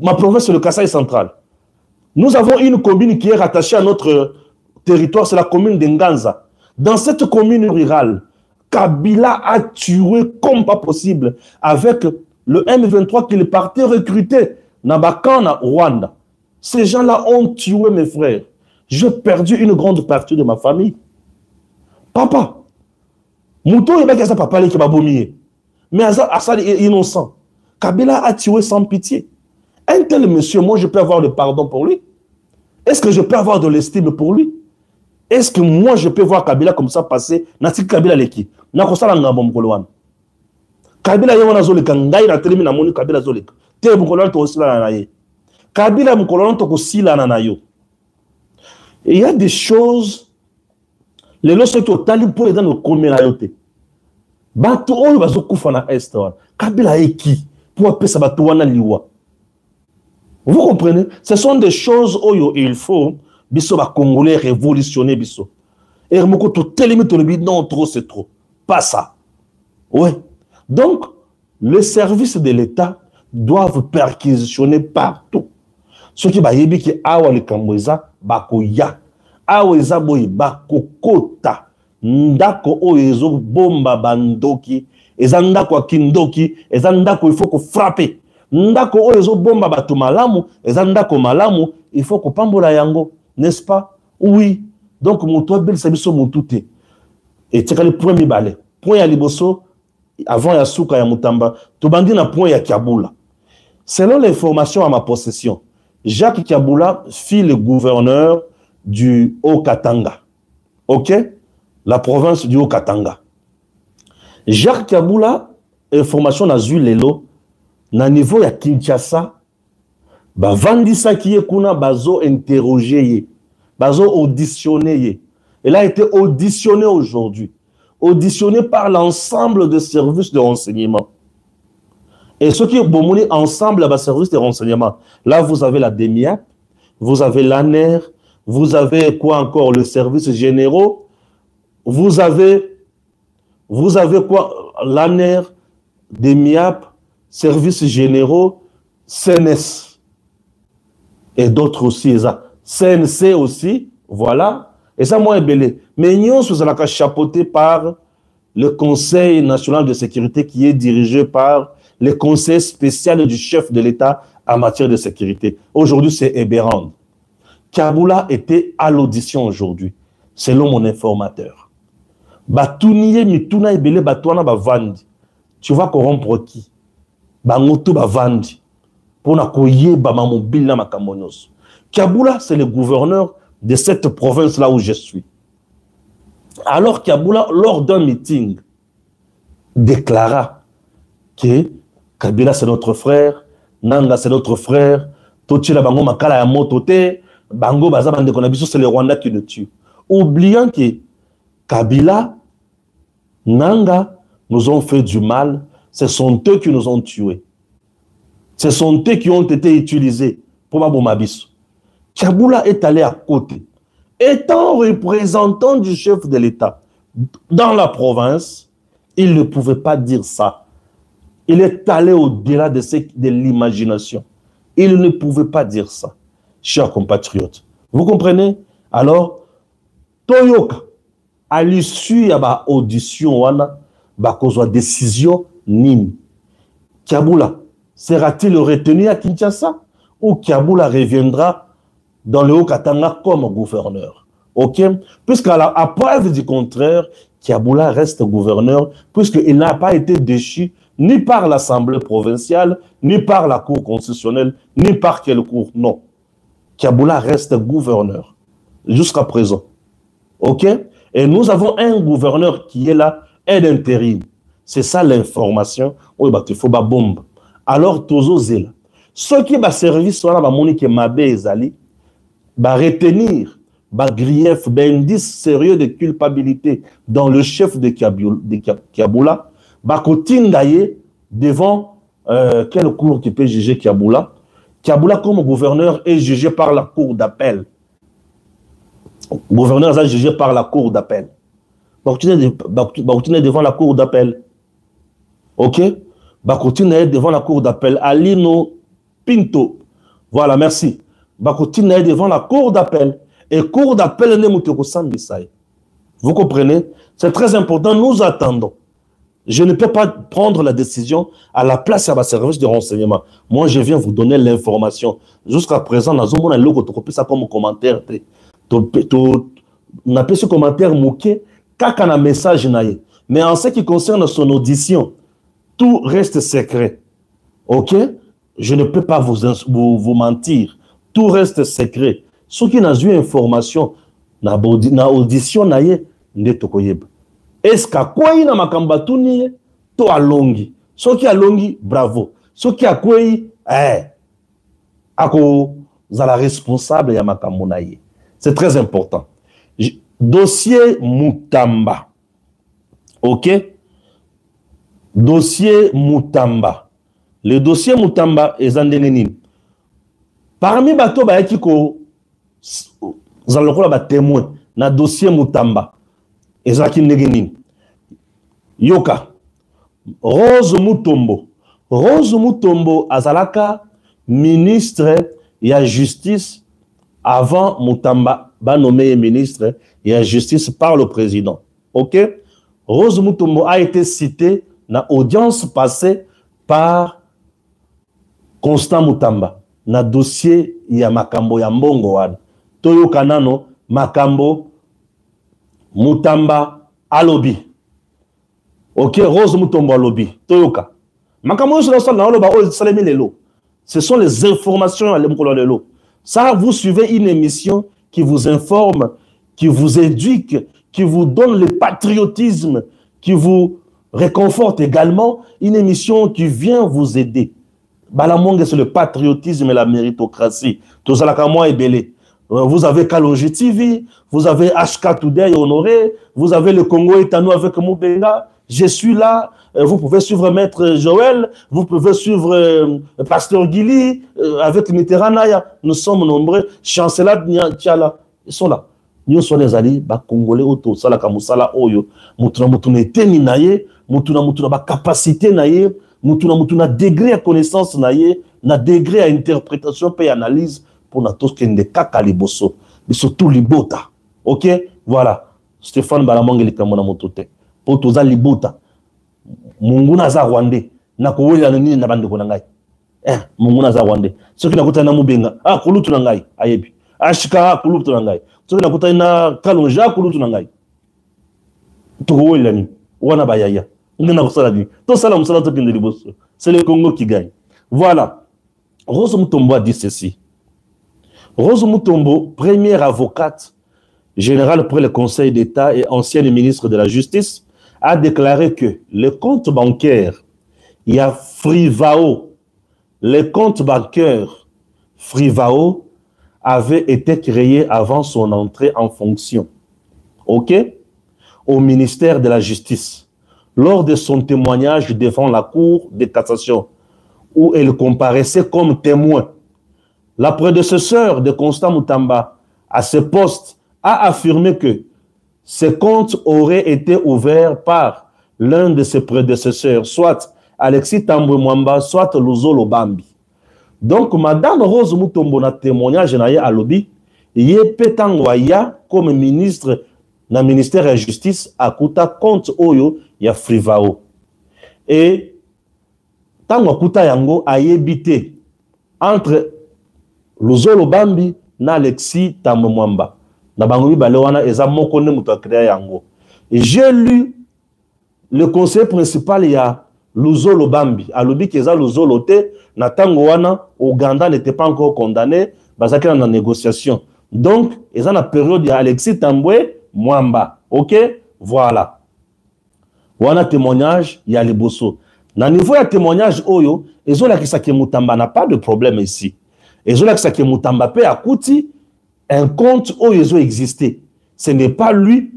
Ma province, c'est le Kassai central. Nous avons une commune qui est rattachée à notre territoire, c'est la commune de Nganza. Dans cette commune rurale, Kabila a tué comme pas possible avec le M23 qu'il partait recruter Nabakana, Rwanda. Ces gens-là ont tué mes frères. J'ai perdu une grande partie de ma famille. Papa, Mouton est pas papa qui va vomir. Mais Assad est innocent. Kabila a tué sans pitié. Un tel monsieur, moi je peux avoir le pardon pour lui. Est-ce que je peux avoir de l'estime pour lui? Est-ce que moi je peux voir Kabila comme ça passer? Nati Kabila leki. Nakosala ngamba mkolwana. Kabila yona zoleka ngai na telemi na moni Kabila zoleka. Te mkolwana to osila na ye. Kabila mkolwana to kosila na yo. Et il y a des choses les lorsque tu tali pour dans le commun na yote. Bato oyo bazokufa na est wana. Kabila eki pour appeler ça bato wana liwa. Vous comprenez? Ce sont des choses où il faut biso ba Congolais révolutionner biso. Et moko to telemi to le non trop c'est trop. Pas ça. Ouais. Donc le service de l'État doivent perquisitionner partout. Ceux qui bayebi ki awa le kamboza bakoya. Awa eza boy bakokota. Ndako o ezo bomba bandoki. Eza ndako a kindoki. Eza ndako il faut qu'on frappe. Ndako o ezo bomba batu malamu. Eza ndako malamu. Il faut qu'on pambola yango. N'est-ce pas? Oui. Donc, mon toit bel sabiso mon touté. Et tu as le premier balai. Point à liboso. Avant ya souka ya mutamba. Tu bandi na point ya Kiaboula. Selon l'information à ma possession, Jacques Kiaboula fit le gouverneur du Haut-Katanga. Ok? La province du Haut-Katanga. Jacques Kiaboula, information na zui lelo, na niveau ya Kinshasa, ba vandisa kiye kuna bazo interroger ye, bazo auditionner ye. Il a été auditionné aujourd'hui. Auditionné par l'ensemble des services de renseignement. Et ceux qui ont ensemble à service de renseignement, là vous avez la DEMIAP, vous avez l'ANER, vous avez quoi encore, le service généraux, vous avez quoi, l'ANER, DEMIAP, services généraux, CNS et d'autres aussi, CNC aussi, voilà, et ça moi belé. Mais nous sommes chapeautés par le Conseil national de sécurité qui est dirigé par le conseil spécial du chef de l'État en matière de sécurité. Aujourd'hui, c'est Eberand. Kiaboula était à l'audition aujourd'hui, selon mon informateur. Batuniye mituna ebele batwana bavandi. Tu vas corrompre qui? Bangoto bavandi. Pona koyeba ma mobile na makamonos. Kiaboula, c'est le gouverneur de cette province-là où je suis. Alors Kiaboula, lors d'un meeting, déclara que Kabila c'est notre frère, Nanga c'est notre frère, Tochila Bango Makala ya motote, Bango Baza Bande Konabiso c'est le Rwanda qui le tue. Oubliant que Kabila, Nanga nous ont fait du mal, ce sont eux qui nous ont tués. Ce sont eux qui ont été utilisés pour Mabomabiso. Kiaboula est allé à côté. Étant représentant du chef de l'État dans la province, il ne pouvait pas dire ça. Il est allé au-delà de l'imagination. Il ne pouvait pas dire ça, chers compatriotes. Vous comprenez? Alors, Toyoka, à l'issue de l'audition, la décision nini. Kiaboula sera-t-il retenu à Kinshasa ou Kiaboula reviendra dans le Haut-Katanga comme gouverneur? Ok? Puisqu'à la preuve du contraire, Kiaboula reste gouverneur, puisqu'il n'a pas été déchu ni par l'Assemblée provinciale, ni par la Cour constitutionnelle, ni par quelle cour. Non. Kiaboula reste gouverneur jusqu'à présent. Ok? Et nous avons un gouverneur qui est là, aide intérim. C'est ça l'information. Oui, bah, il faut ba bombe. Alors, Tozo Zela. Ceux qui va service sont là, bah, Monique Mabé et Zali, bah, retenir, bah, grief, bah, indice sérieux de culpabilité dans le chef de Kiaboula, bah, Kotindaye devant quelle cour qui peut juger Kiaboula? Kiaboula, comme gouverneur, est jugé par la cour d'appel. Gouverneur est jugé par la cour d'appel. Bakoutine devant la cour d'appel. Ok? Bakoutine devant la cour d'appel. Alino Pinto. Voilà, merci. Bakoutine devant la cour d'appel. Et cour d'appel n'est Mouteko Sambissaï. Vous comprenez? C'est très important. Nous attendons. Je ne peux pas prendre la décision à la place à ma service de renseignement. Moi, je viens vous donner l'information. Jusqu'à présent, nous avons ça comme commentaire. On appelle ce commentaire moqué. Quand un message naïe. Mais en ce qui concerne son audition, tout reste secret. Ok? Je ne peux pas vous mentir. Tout reste secret. Ceux qui n'ont eu information, na audition naïe, n'est tokoyeb. Est-ce qu'à quoi il n'a makamba tourné, to alongi. Ceux qui alongi, bravo. Ceux qui a quoi, ako zala responsable ya makambo naïe. C'est très important. Dossier Mutamba. Ok? Dossier Mutamba. Le dossier Mutamba est en parmi bato ba ekiko zalokola ba témoin na dossier Mutamba. Ezaki ndegenin. Yoka. Rose Mutombo. Rose Mutombo azalaka ministre ya justice avant Mutamba ba nommé ministre ya justice par le président. OK? Rose Mutombo a été citée dans audience passée par Constant Mutamba na dossier ya makambo ya mbongo wana. Toyo kanano makambo Mutamba alobi. OK, Rose Mutombo alobi. Toyoka. Makambo sur la aloba o salemi lelo. Ce sont les informations à l'emploi de l'eau. Ça, vous suivez une émission qui vous informe, qui vous éduque, qui vous donne le patriotisme, qui vous réconforte également. Une émission qui vient vous aider. Balamongue, c'est le patriotisme et la méritocratie. Tout ça, là, est belé. Vous avez Kalonji TV, vous avez HK Today Honoré, vous avez le Congo Etano avec Moubenga. Je suis là. Vous pouvez suivre Maître Joël, vous pouvez suivre Pasteur Guili avec Mitterrand. Nous sommes nombreux. Chancelat Tiala, ils sont là. Nous sommes les alliés, Congolais, Auto, Salaka Moussala, Oyo, Moutuna Teni Naye, Moutuna capacité Naye, Moutuna degré à connaissance Naye, na degré à interprétation et analyse pour na tous qui ne kaka liboso, mais surtout libota. Ok, voilà. Stéphane Balamangue likamona motote. Pour tous les libota. Munguna za Rwandais. Na kowela nini na bande konangai. Munguna za Rwandais. Ceux qui nakuta na Mubenga, kulutu nangai, ayebi. Ashika kulutu nangai. Ceux qui nakuta na Kalonja kulutu nangai. Tokowela ni wana bayaya. Ngena kusala ni. To sala musala to kinde liboso. C'est le Congo qui gagne. Voilà. Rose Mutombo a dit ceci. Rose Mutombo, première avocate générale pour le Conseil d'État et ancienne ministre de la Justice, a déclaré que le compte bancaire, il y a Frivao, le compte bancaire Frivao avait été créé avant son entrée en fonction, ok, au ministère de la Justice, lors de son témoignage devant la Cour de cassation, où elle comparaissait comme témoin. La prédécesseur de Constant Mutamba à ce poste a affirmé que ces comptes auraient été ouverts par l'un de ses prédécesseurs, soit Alexis Tambwe Mwamba, soit Luzolo Bambi. Donc, Madame Rose Mutombo na témoignage à Lobi, il est pétangwaya comme ministre dans le ministère de la Justice à Kuta compte Oyo ya Frivao. Et Tango Kuta Yango a évité entre Luzolo Bambi na Alexis Tambwe Mwamba. J'ai lu le conseil principal, il y a Luzolo Bambi. A l'obi que Luzolo te, na tango wana, Ouganda n'était pas encore condamné, basaki dans la négociation. Donc, ils ont la période de Alexis Tambwe Mwamba. Ok? Voilà. Wana témoignage, il y a les bosso. Na niveau de témoignage, Oyo, ils ont la Kisake Mutamba n'a pas de problème ici. Ils ont la Kisake Mutamba pe à Kouti. Un compte où ils ont existé. Ce n'est pas lui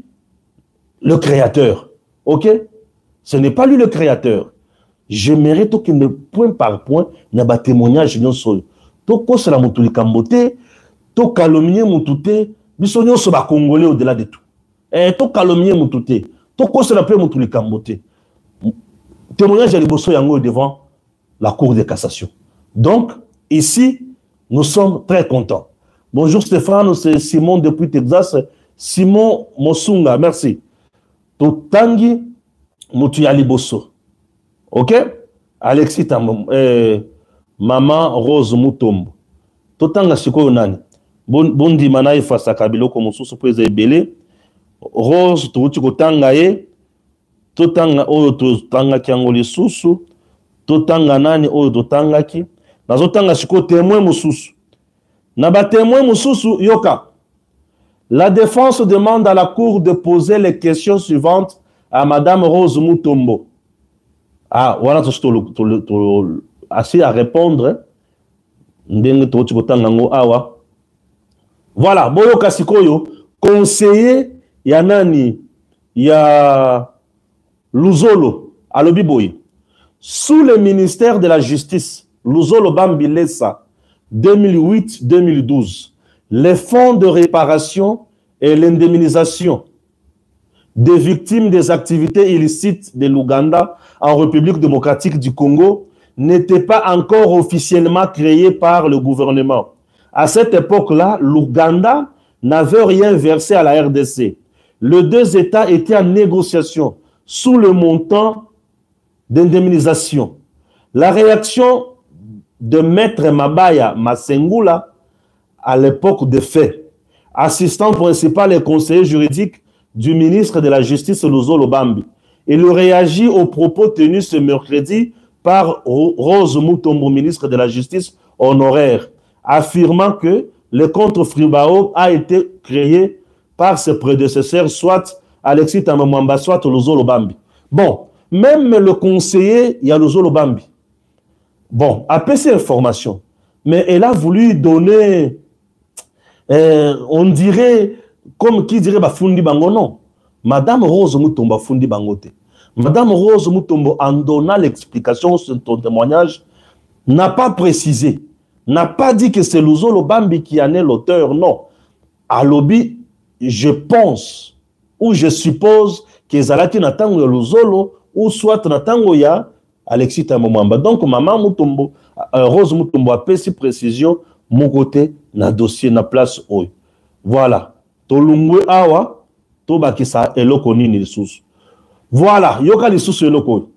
le créateur. Ok? Ce n'est pas lui le créateur. Je mérite qu'il ne point par point n'a pas témoignage non seul. Toko c'est la moutuli kambote, to calomnier moutouté, bisonio se ba congolais au-delà de tout. To calomnier moutouté, toko c'est la paix moutuli kambote. Témoignage à l'Ibosso Yango devant la Cour de cassation. Donc, ici, nous sommes très contents. Bonjour Stéphane, c'est Simon depuis Texas. Simon Mosunga, merci. Totangi Moutuyali Bosso. Ok? Alexis Tambo, Maman Rose Mutombo. Totanga Siko Nani. Bondi Manaï face à Kabilo comme sous pèse belé. Rose Touchiko Tangaye. Totanga Oyo Totanga Kiangoli Susu. Totanga Nani Oyo Totanga Ki. Nazotanga Siko témoin Moussus. Naba témoin Moussousou Yoka. La défense demande à la Cour de poser les questions suivantes à Madame Rose Mutombo. Voilà assez à répondre. Voilà, Boyoka Sikoyo, conseiller Yanani, ya Luzolo, Alobiboy. Sous le ministère de la Justice, Luzolo Bambilesa, 2008-2012, les fonds de réparation et l'indemnisation des victimes des activités illicites de l'Ouganda en République démocratique du Congo n'était pas encore officiellement créé par le gouvernement. À cette époque-là, l'Ouganda n'avait rien versé à la RDC. Les deux États étaient en négociation sous le montant d'indemnisation. La réaction de Maître Mabaya Masengula, à l'époque des faits, assistant principal et conseiller juridique du ministre de la Justice Luzolo Bambi, il réagit aux propos tenus ce mercredi par Rose Mutombo, ministre de la Justice honoraire, affirmant que le contre Fribao a été créé par ses prédécesseurs, soit Alexis Tamamwamba, soit Luzolo Bambi. Bon, même le conseiller, il y a Luzolo Bambi. Bon, après ces informations, mais elle a voulu donner, on dirait, comme qui dirait, Fundi Bango, non. Madame Rose Mutombo Fundi Bangote. Madame Rose Mutombo, en donnant l'explication sur ton témoignage, n'a pas précisé, n'a pas dit que c'est Luzolo Bambi qui en est l'auteur, non. À lobby, je pense, ou je suppose que Zalaki Natango Luzolo, ou soit Natango ya Alexis Tamamwamba. Donc, maman Mutombo, Rose Mutombo a fait si précision, mon côté, na dossier, na place, oyo. Voilà. Tolungwe awa, tobakisa eloko nini lisusu. Voilà, yoka lisusu eloko.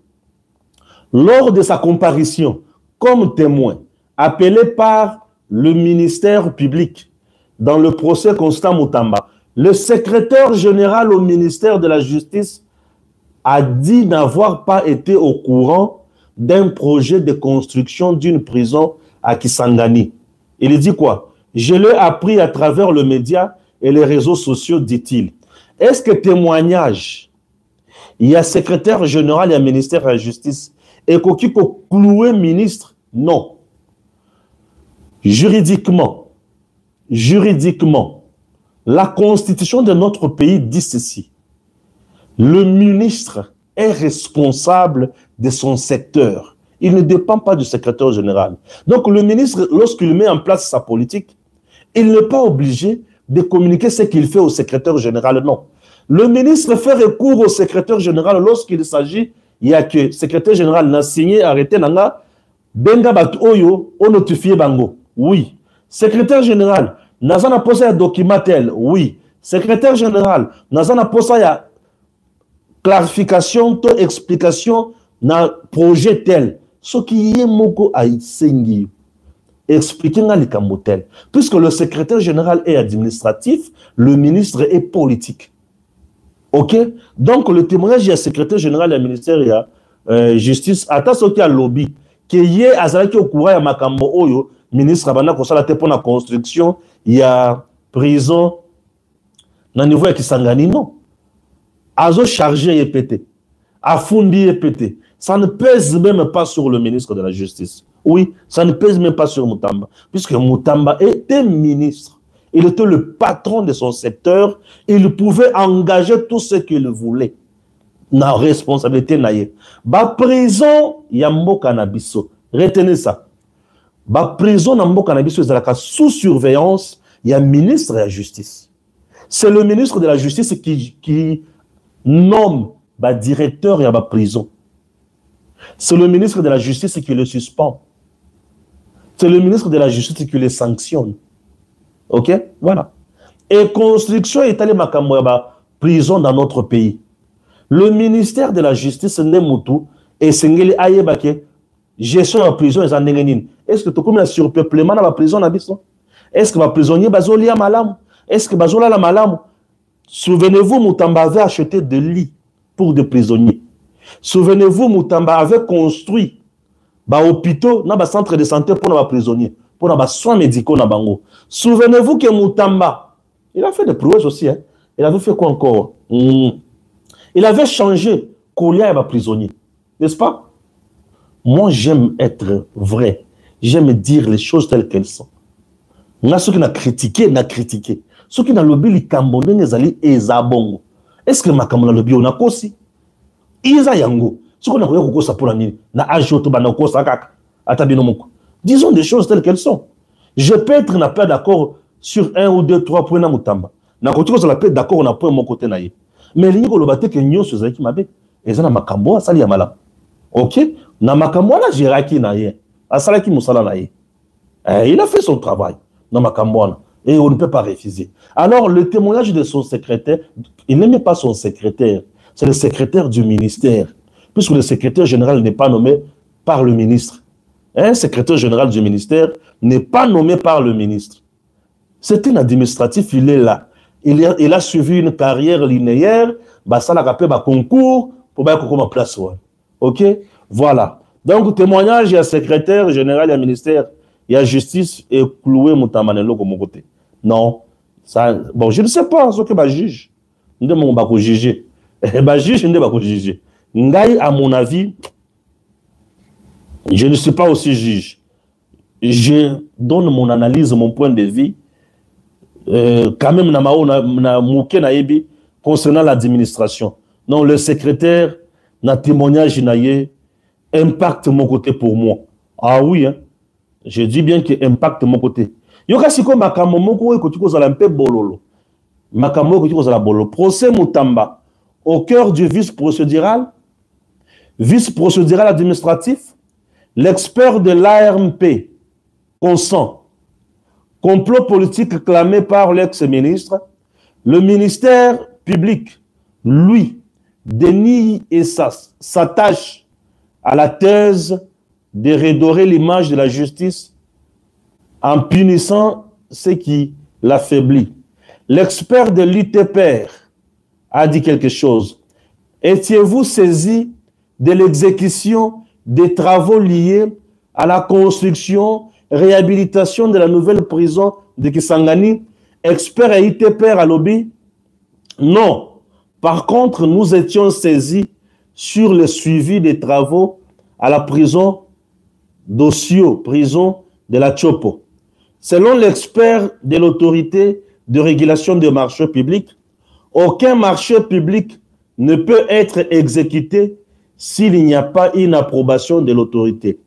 Lors de sa comparution comme témoin, appelé par le ministère public dans le procès Constant Mutamba, le secrétaire général au ministère de la Justice a dit n'avoir pas été au courant d'un projet de construction d'une prison à Kisangani. Il dit quoi? Je l'ai appris à travers le média et les réseaux sociaux, dit-il. Est-ce que témoignage, il y a secrétaire général et un ministère de la Justice, et qui peut clouer ministre? Non. Juridiquement, la constitution de notre pays dit ceci. Le ministre est responsable de son secteur. Il ne dépend pas du secrétaire général. Donc le ministre, lorsqu'il met en place sa politique, il n'est pas obligé de communiquer ce qu'il fait au secrétaire général, non. Le ministre fait recours au secrétaire général lorsqu'il s'agit, il y a que le secrétaire général n'a signé, arrêté, nanga, benga bat oyo, on notifie bango. Oui. Secrétaire général, n'a posé un document tel. Oui. Secrétaire général, n'a posé un clarification, explication, na projet tel. Ce qui est moko aïsengi. Expliquez-nous les camotel. Puisque le secrétaire général est administratif, le ministre est politique. Ok? Donc, le témoignage du secrétaire général du ministère de la Justice, attention qu'il y a lobby, qu'il y ait azalaki au courant, il y a Makambo Oyo, ministre Abana Kosala pour la construction, il y a prison, dans le niveau de Kisangani, non. Azo chargé et pété, Afundi et pété. Ça ne pèse même pas sur le ministre de la Justice. Oui, ça ne pèse même pas sur Mutamba, puisque Mutamba était ministre. Il était le patron de son secteur. Il pouvait engager tout ce qu'il voulait. Na responsabilité naïe. Ba prison, yambo cannabiso. Retenez ça. Ba prison, yambo cannabiso, sous surveillance, il y a ministre de la Justice. C'est le ministre de la Justice qui nomme ba directeur de la prison. C'est le ministre de la Justice qui le suspend. C'est le ministre de la Justice qui les sanctionne. Ok? Voilà. Et construction est allé makamweba prison dans notre pays. Le ministère de la Justice n'est moutou et sengeli ayebake gestion de la prison est en nengenin. Est-ce que tu as un surpeuplement dans la prison n'abison? Est-ce que les prisonniers bazoli à malam? Est-ce que bazola la malam? Souvenez-vous, Mutamba avait acheté des lits pour des prisonniers. Souvenez-vous, Mutamba avait construit des hôpitaux dans les centres de santé pour les prisonniers, pour les soins médicaux. Souvenez-vous que Mutamba, il a fait des prouesses aussi. Hein. Il avait fait quoi encore? Il avait changé Kolia et les prisonniers. N'est-ce pas? Moi, j'aime être vrai. J'aime dire les choses telles qu'elles sont. Ceux qui ont critiqué, ceux qui ont lobby, les Cambodais, les alliés, et Zabongo. Est-ce que ma Cambodais lobby, on a aussi? Ils ont yango. Ce qu'on a fait, c'est pour la nuit. Disons des choses telles qu'elles sont. Je peux être pas d'accord sur 1 ou 2, 3 points. Je peux être d'accord on a point mon côté. Mais les gens qui ont été qui ont été qui m'ont été. Ils ont ma Cambodais, ça y est malade. Ok? Na makamwana Jiraki na ye. Asalaki musala na ye. Il a fait son travail. Na makamwana. Et on ne peut pas refuser. Alors, le témoignage de son secrétaire, il n'aimait pas son secrétaire. C'est le secrétaire du ministère. Puisque le secrétaire général n'est pas nommé par le ministre. Un secrétaire général du ministère n'est pas nommé par le ministre. C'est un administratif, il est là. Il a suivi une carrière linéaire, ça l'a rappelé concours pour bien qu'on place. Ok? Voilà. Donc, témoignage, il y a secrétaire général, il y a ministère, il y a justice et cloué Moutamanelo comme côté. Non. Ça, bon, je ne sais pas ce que je juge. Je ne sais pas juger. Juge, je ne sais pas juger. Ngaï, à mon avis, je ne suis pas aussi juge. Je donne mon analyse, mon point de vue. Quand même, concernant l'administration. Non, le secrétaire, na témoignage, impacte mon côté pour moi. Ah oui, hein? Je dis bien qu'il impacte mon côté. Yoka siko makambo moko ekoti kozala mpe bololo. Makambo ekoti kozala bololo. Procès Moutamba au cœur du vice-procédural administratif, l'expert de l'ARMP consent. Complot politique clamé par l'ex-ministre, le ministère public, lui, dénie et s'attache à la thèse de redorer l'image de la justice en punissant ce qui l'affaiblit. L'expert de l'ITPR a dit quelque chose. Étiez-vous saisi de l'exécution des travaux liés à la construction, réhabilitation de la nouvelle prison de Kisangani? Expert à ITPR à lobby? Non. Par contre, nous étions saisis sur le suivi des travaux à la prison d'Ossio, prison de la Chopo. Selon l'expert de l'autorité de régulation des marchés publics, aucun marché public ne peut être exécuté s'il n'y a pas une approbation de l'autorité.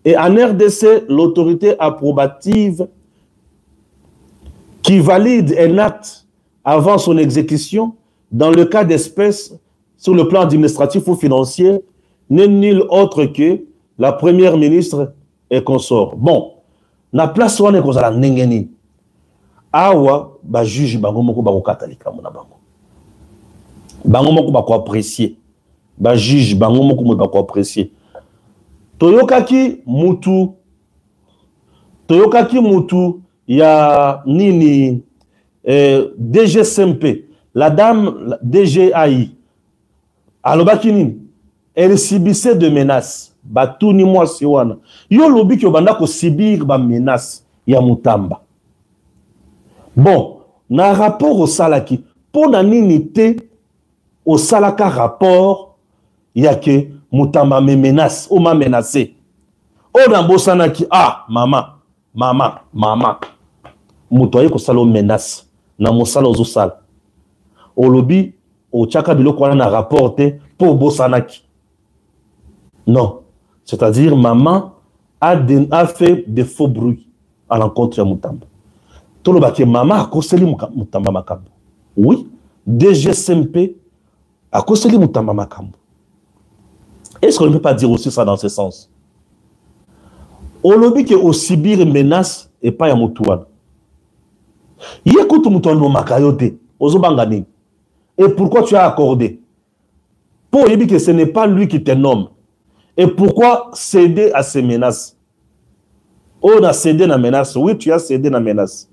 Et en RDC, l'autorité approbative qui valide un acte avant son exécution, dans le cas d'espèce, sur le plan administratif ou financier, n'est nul autre que la première ministre et consort. Bon, na place wana kozala ndengeni. Awa ba juge bango moko ba kokatalika mona bango. Bango moko ba ko apprécier. Ba juge bango moko ba ko apprécier. Toyokaki mutu ya nini DGSMP, la dame DGAI. Alobaki nini? Elle subissait de menaces. Batuni moi siwana. Yo lobi ki obanda ko subir ba menace ya Moutamba. Bon, na rapport au salaki, pour na nini te au salaka rapport ya ke Moutamba me menace, ou m'a menacé. O na bosanaki mama. Mutoye ko salo menace na mosala ozo sala. O lobi o chaka biloko wana na rapporté pour bosanaki. Non. C'est-à-dire, maman a fait des faux bruits à l'encontre de Moutamba. Tout le monde maman a causé Moutamba Makambo. Oui, DGSMP a causé Moutamba Makambo. Est-ce qu'on ne peut pas dire aussi ça dans ce sens? Au lobby qui est aussi bien menace et pas à Moutouane. Il écoute Moutouane au Makayote, aux Obangani. Et pourquoi tu as accordé? Pour lui que ce n'est pas lui qui te nomme. Et pourquoi céder à ces menaces? On a cédé à la menace. Oui, tu as cédé à la menace.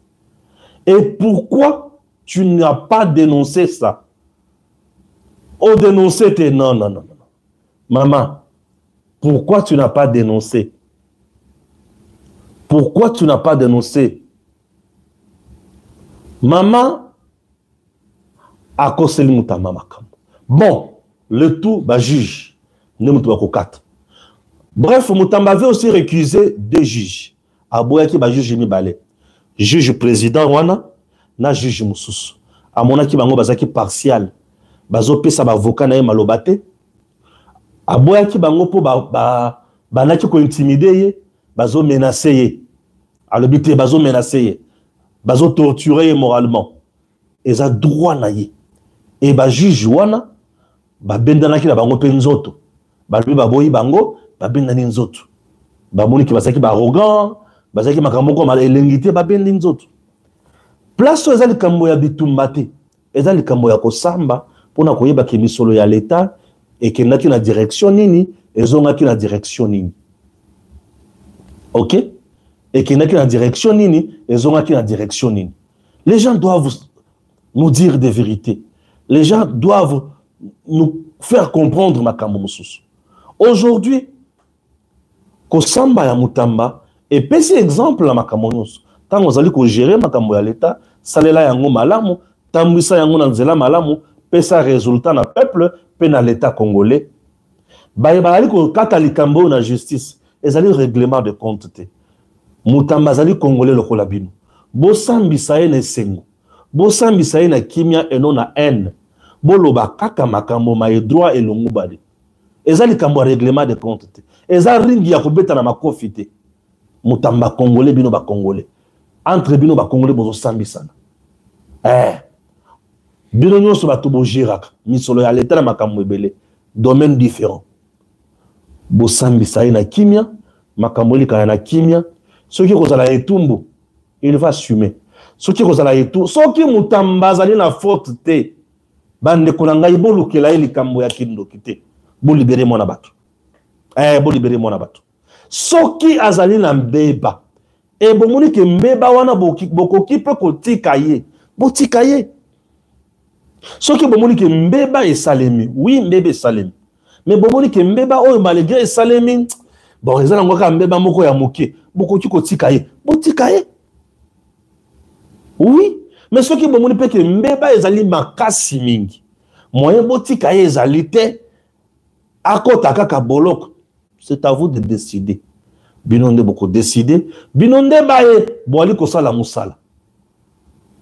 Et pourquoi tu n'as pas dénoncé ça? Oh, dénoncer, non. Maman, pourquoi tu n'as pas dénoncé? Pourquoi tu n'as pas dénoncé? Maman a causé le Moutamba Makambo. Bon, le tout, juge. Ne Moutamba 4. Bref, Moutamba avait aussi récusé 2 juges. Aboyaki ba juge Mibale. Juge président wana na juge Moussousou. Amonaki bango bazaki partial. Bazo pesa ba avocat na malobate. Aboyaki bango po banaki ko intimider ye, bazo menacer ye. Alobité bazo menacer ye. Bazo torturer ye moralement. Eza droit na ye. Et ba juge wana ba bendanaki na bango penzoto. Balubi baboyi bango babenda nzoto. Bamoni ki basaki ba arrogant, basaki makambo ko malengité babenda nzoto. Place eza likambo ya bitumba te. Eza likambo ya kosamba pona koyeba ke misolo ya l'État et que naki na direction nini, ezongaki na direction nini. OK? Et que naki na direction nini, ezongaki na direction nini. Les gens doivent nous dire des vérités. Les gens doivent nous faire comprendre makambo mususu. Aujourd'hui, kosamba ya mutamba et pesi exemple la makambo nyonso. Tant ozali ko gérer makambo ya l'État, salela yango malamu, tambisa yango na nzela malamu, pesa résultat na peuple, pe na l'État congolais. Ba bazali ko kata likambo na justice, ezali règlement de compte te. Mutamba azali congolais lokola bino. Bo sambisa ye na sengo. Bo sambisa ye na kimia eno na haine. Bo loba kaka makambo ma droit elongo bale. Ezali likambo règlement de compte te. Ezali ringi ya kobeta na makofi te. Mutamba congolais bino ba congolais. Entre bino ba congolais bozo sambisana. Bino nyonso ba tobo jiraka. Misolo ya l'État na makambo ebele. Domaine différent. Bo sambisa ye na kimia, makambo likana na kimia. Ceux qui kozala etumbu, il va assumer. Ceux qui kozala etumbu, ceux qui mutamba zali na faute te. Bande konanga ibolu kela eli kambo ya kindo kite. Bo libérer mona bato. Bo libérer mona bato. Ceux qui azali na mbeba. Et bon moni ke mbeba wana bokoki pe kotika ye. Botika ye. Ceux qui bon moni ke mbeba e salemi. Oui, mbebe salemi. Mais bon moni ke mbeba oyo malgré e salemi. Bon, ezala ngoka mbeba moko ya moke. Bokoki kotika ye. Botika ye. Oui. Mais ceux qui bon moni pe ke mbeba ezali makasi mingi. Moyen botika ye ezali te. Akota kaka bolok. C'est à vous de décider. Binonde beaucoup décider. Binonde baye boali ko sala musala.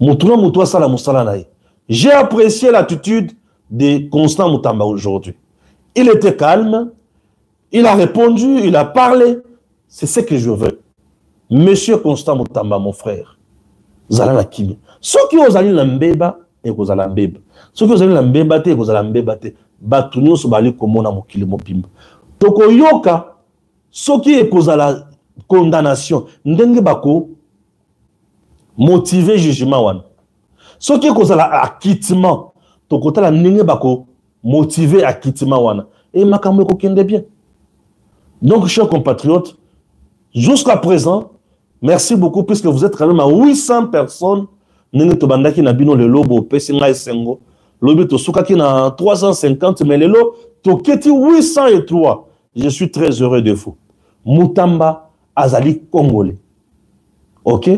Mutuna mutwa sala musala nae. J'ai apprécié l'attitude de Constant Mutamba aujourd'hui. Il était calme, il a répondu, il a parlé. C'est ce que je veux. Monsieur Constant Mutamba, mon frère, zala na kimi. Ceux qui ont allé l'ambeba et vous allez l'ambeba. Ceux qui ont allé l'ambeba et vous allez l'ambeba. Batunyo so bali komona mokili mopimba. Toko yoka. Ce qui est cause à la condamnation, ndenge bako motiver jugement wan. Ce qui est cause à l'acquittement, to kota la ndenge bako motiver acquittement wan. Et makambo ko kende bien. Donc chers compatriotes, jusqu'à présent, merci beaucoup puisque vous êtes quand même à 800 personnes. Ndenge to bandaki na bino le lobo pesinga esengo. Lobi to sukaki na 350 mais le lo to keti 803. Je suis très heureux de vous. Mutamba azali congolais. OK?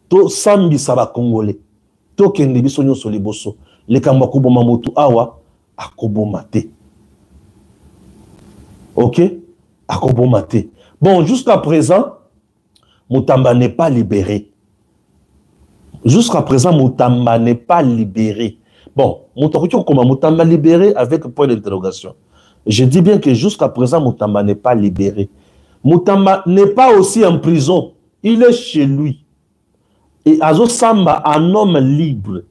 To sambi saba congolais. To kende biso nyonso liboso. Le kamba kuboma mutu awa akoboma te. OK? Akoboma te. Bon, jusqu'à présent, Mutamba n'est pas libéré. Jusqu'à présent, Mutamba n'est pas libéré. Bon, Mutamba libéré avec point d'interrogation. Je dis bien que jusqu'à présent, Mutamba n'est pas libéré. Mutamba n'est pas aussi en prison. Il est chez lui. Et Azo Samba, un homme libre.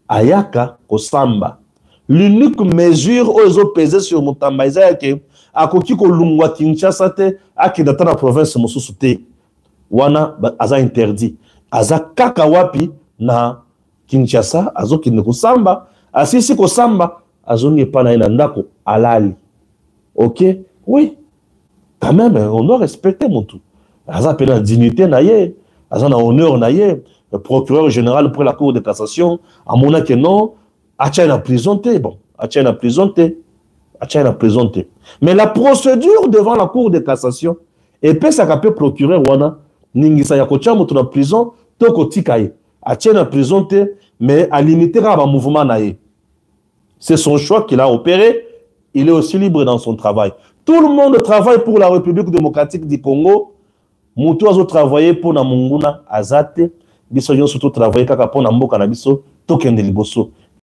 Ayaka Kosamba. L'unique mesure où ils ont pesé sur Mutamba, c'est que Akoki Kolungwa Kinshasa te, Akidata la province Mosusute. Wana Aza interdit. Aza Kakawapi na Kinshasa, Azo Kineko Samba. Asisi Kosamba, Azo n'est pas na ndako alali. OK? Oui. Quand même, on doit respecter mon tout. Aza pena dignité naye, Aza na honneur naye, le procureur général pour la Cour de cassation, à mon avis non, Acha na prison te, bon, Acha na prison te, Acha na prison te. Mais la procédure devant la Cour de cassation, et puis ça capé procureur wana, ningisa ya kocha mutu na prison, toko tikaye, Acha na prison te, mais à limiter à mouvement naye. C'est son choix qu'il a opéré. Il est aussi libre dans son travail. Tout le monde travaille pour la République démocratique du Congo. Moutou a travaillé pour Namunguna, Azate. Biso yon surtout travaillé kaka pour Namboka na biso, token de liboso.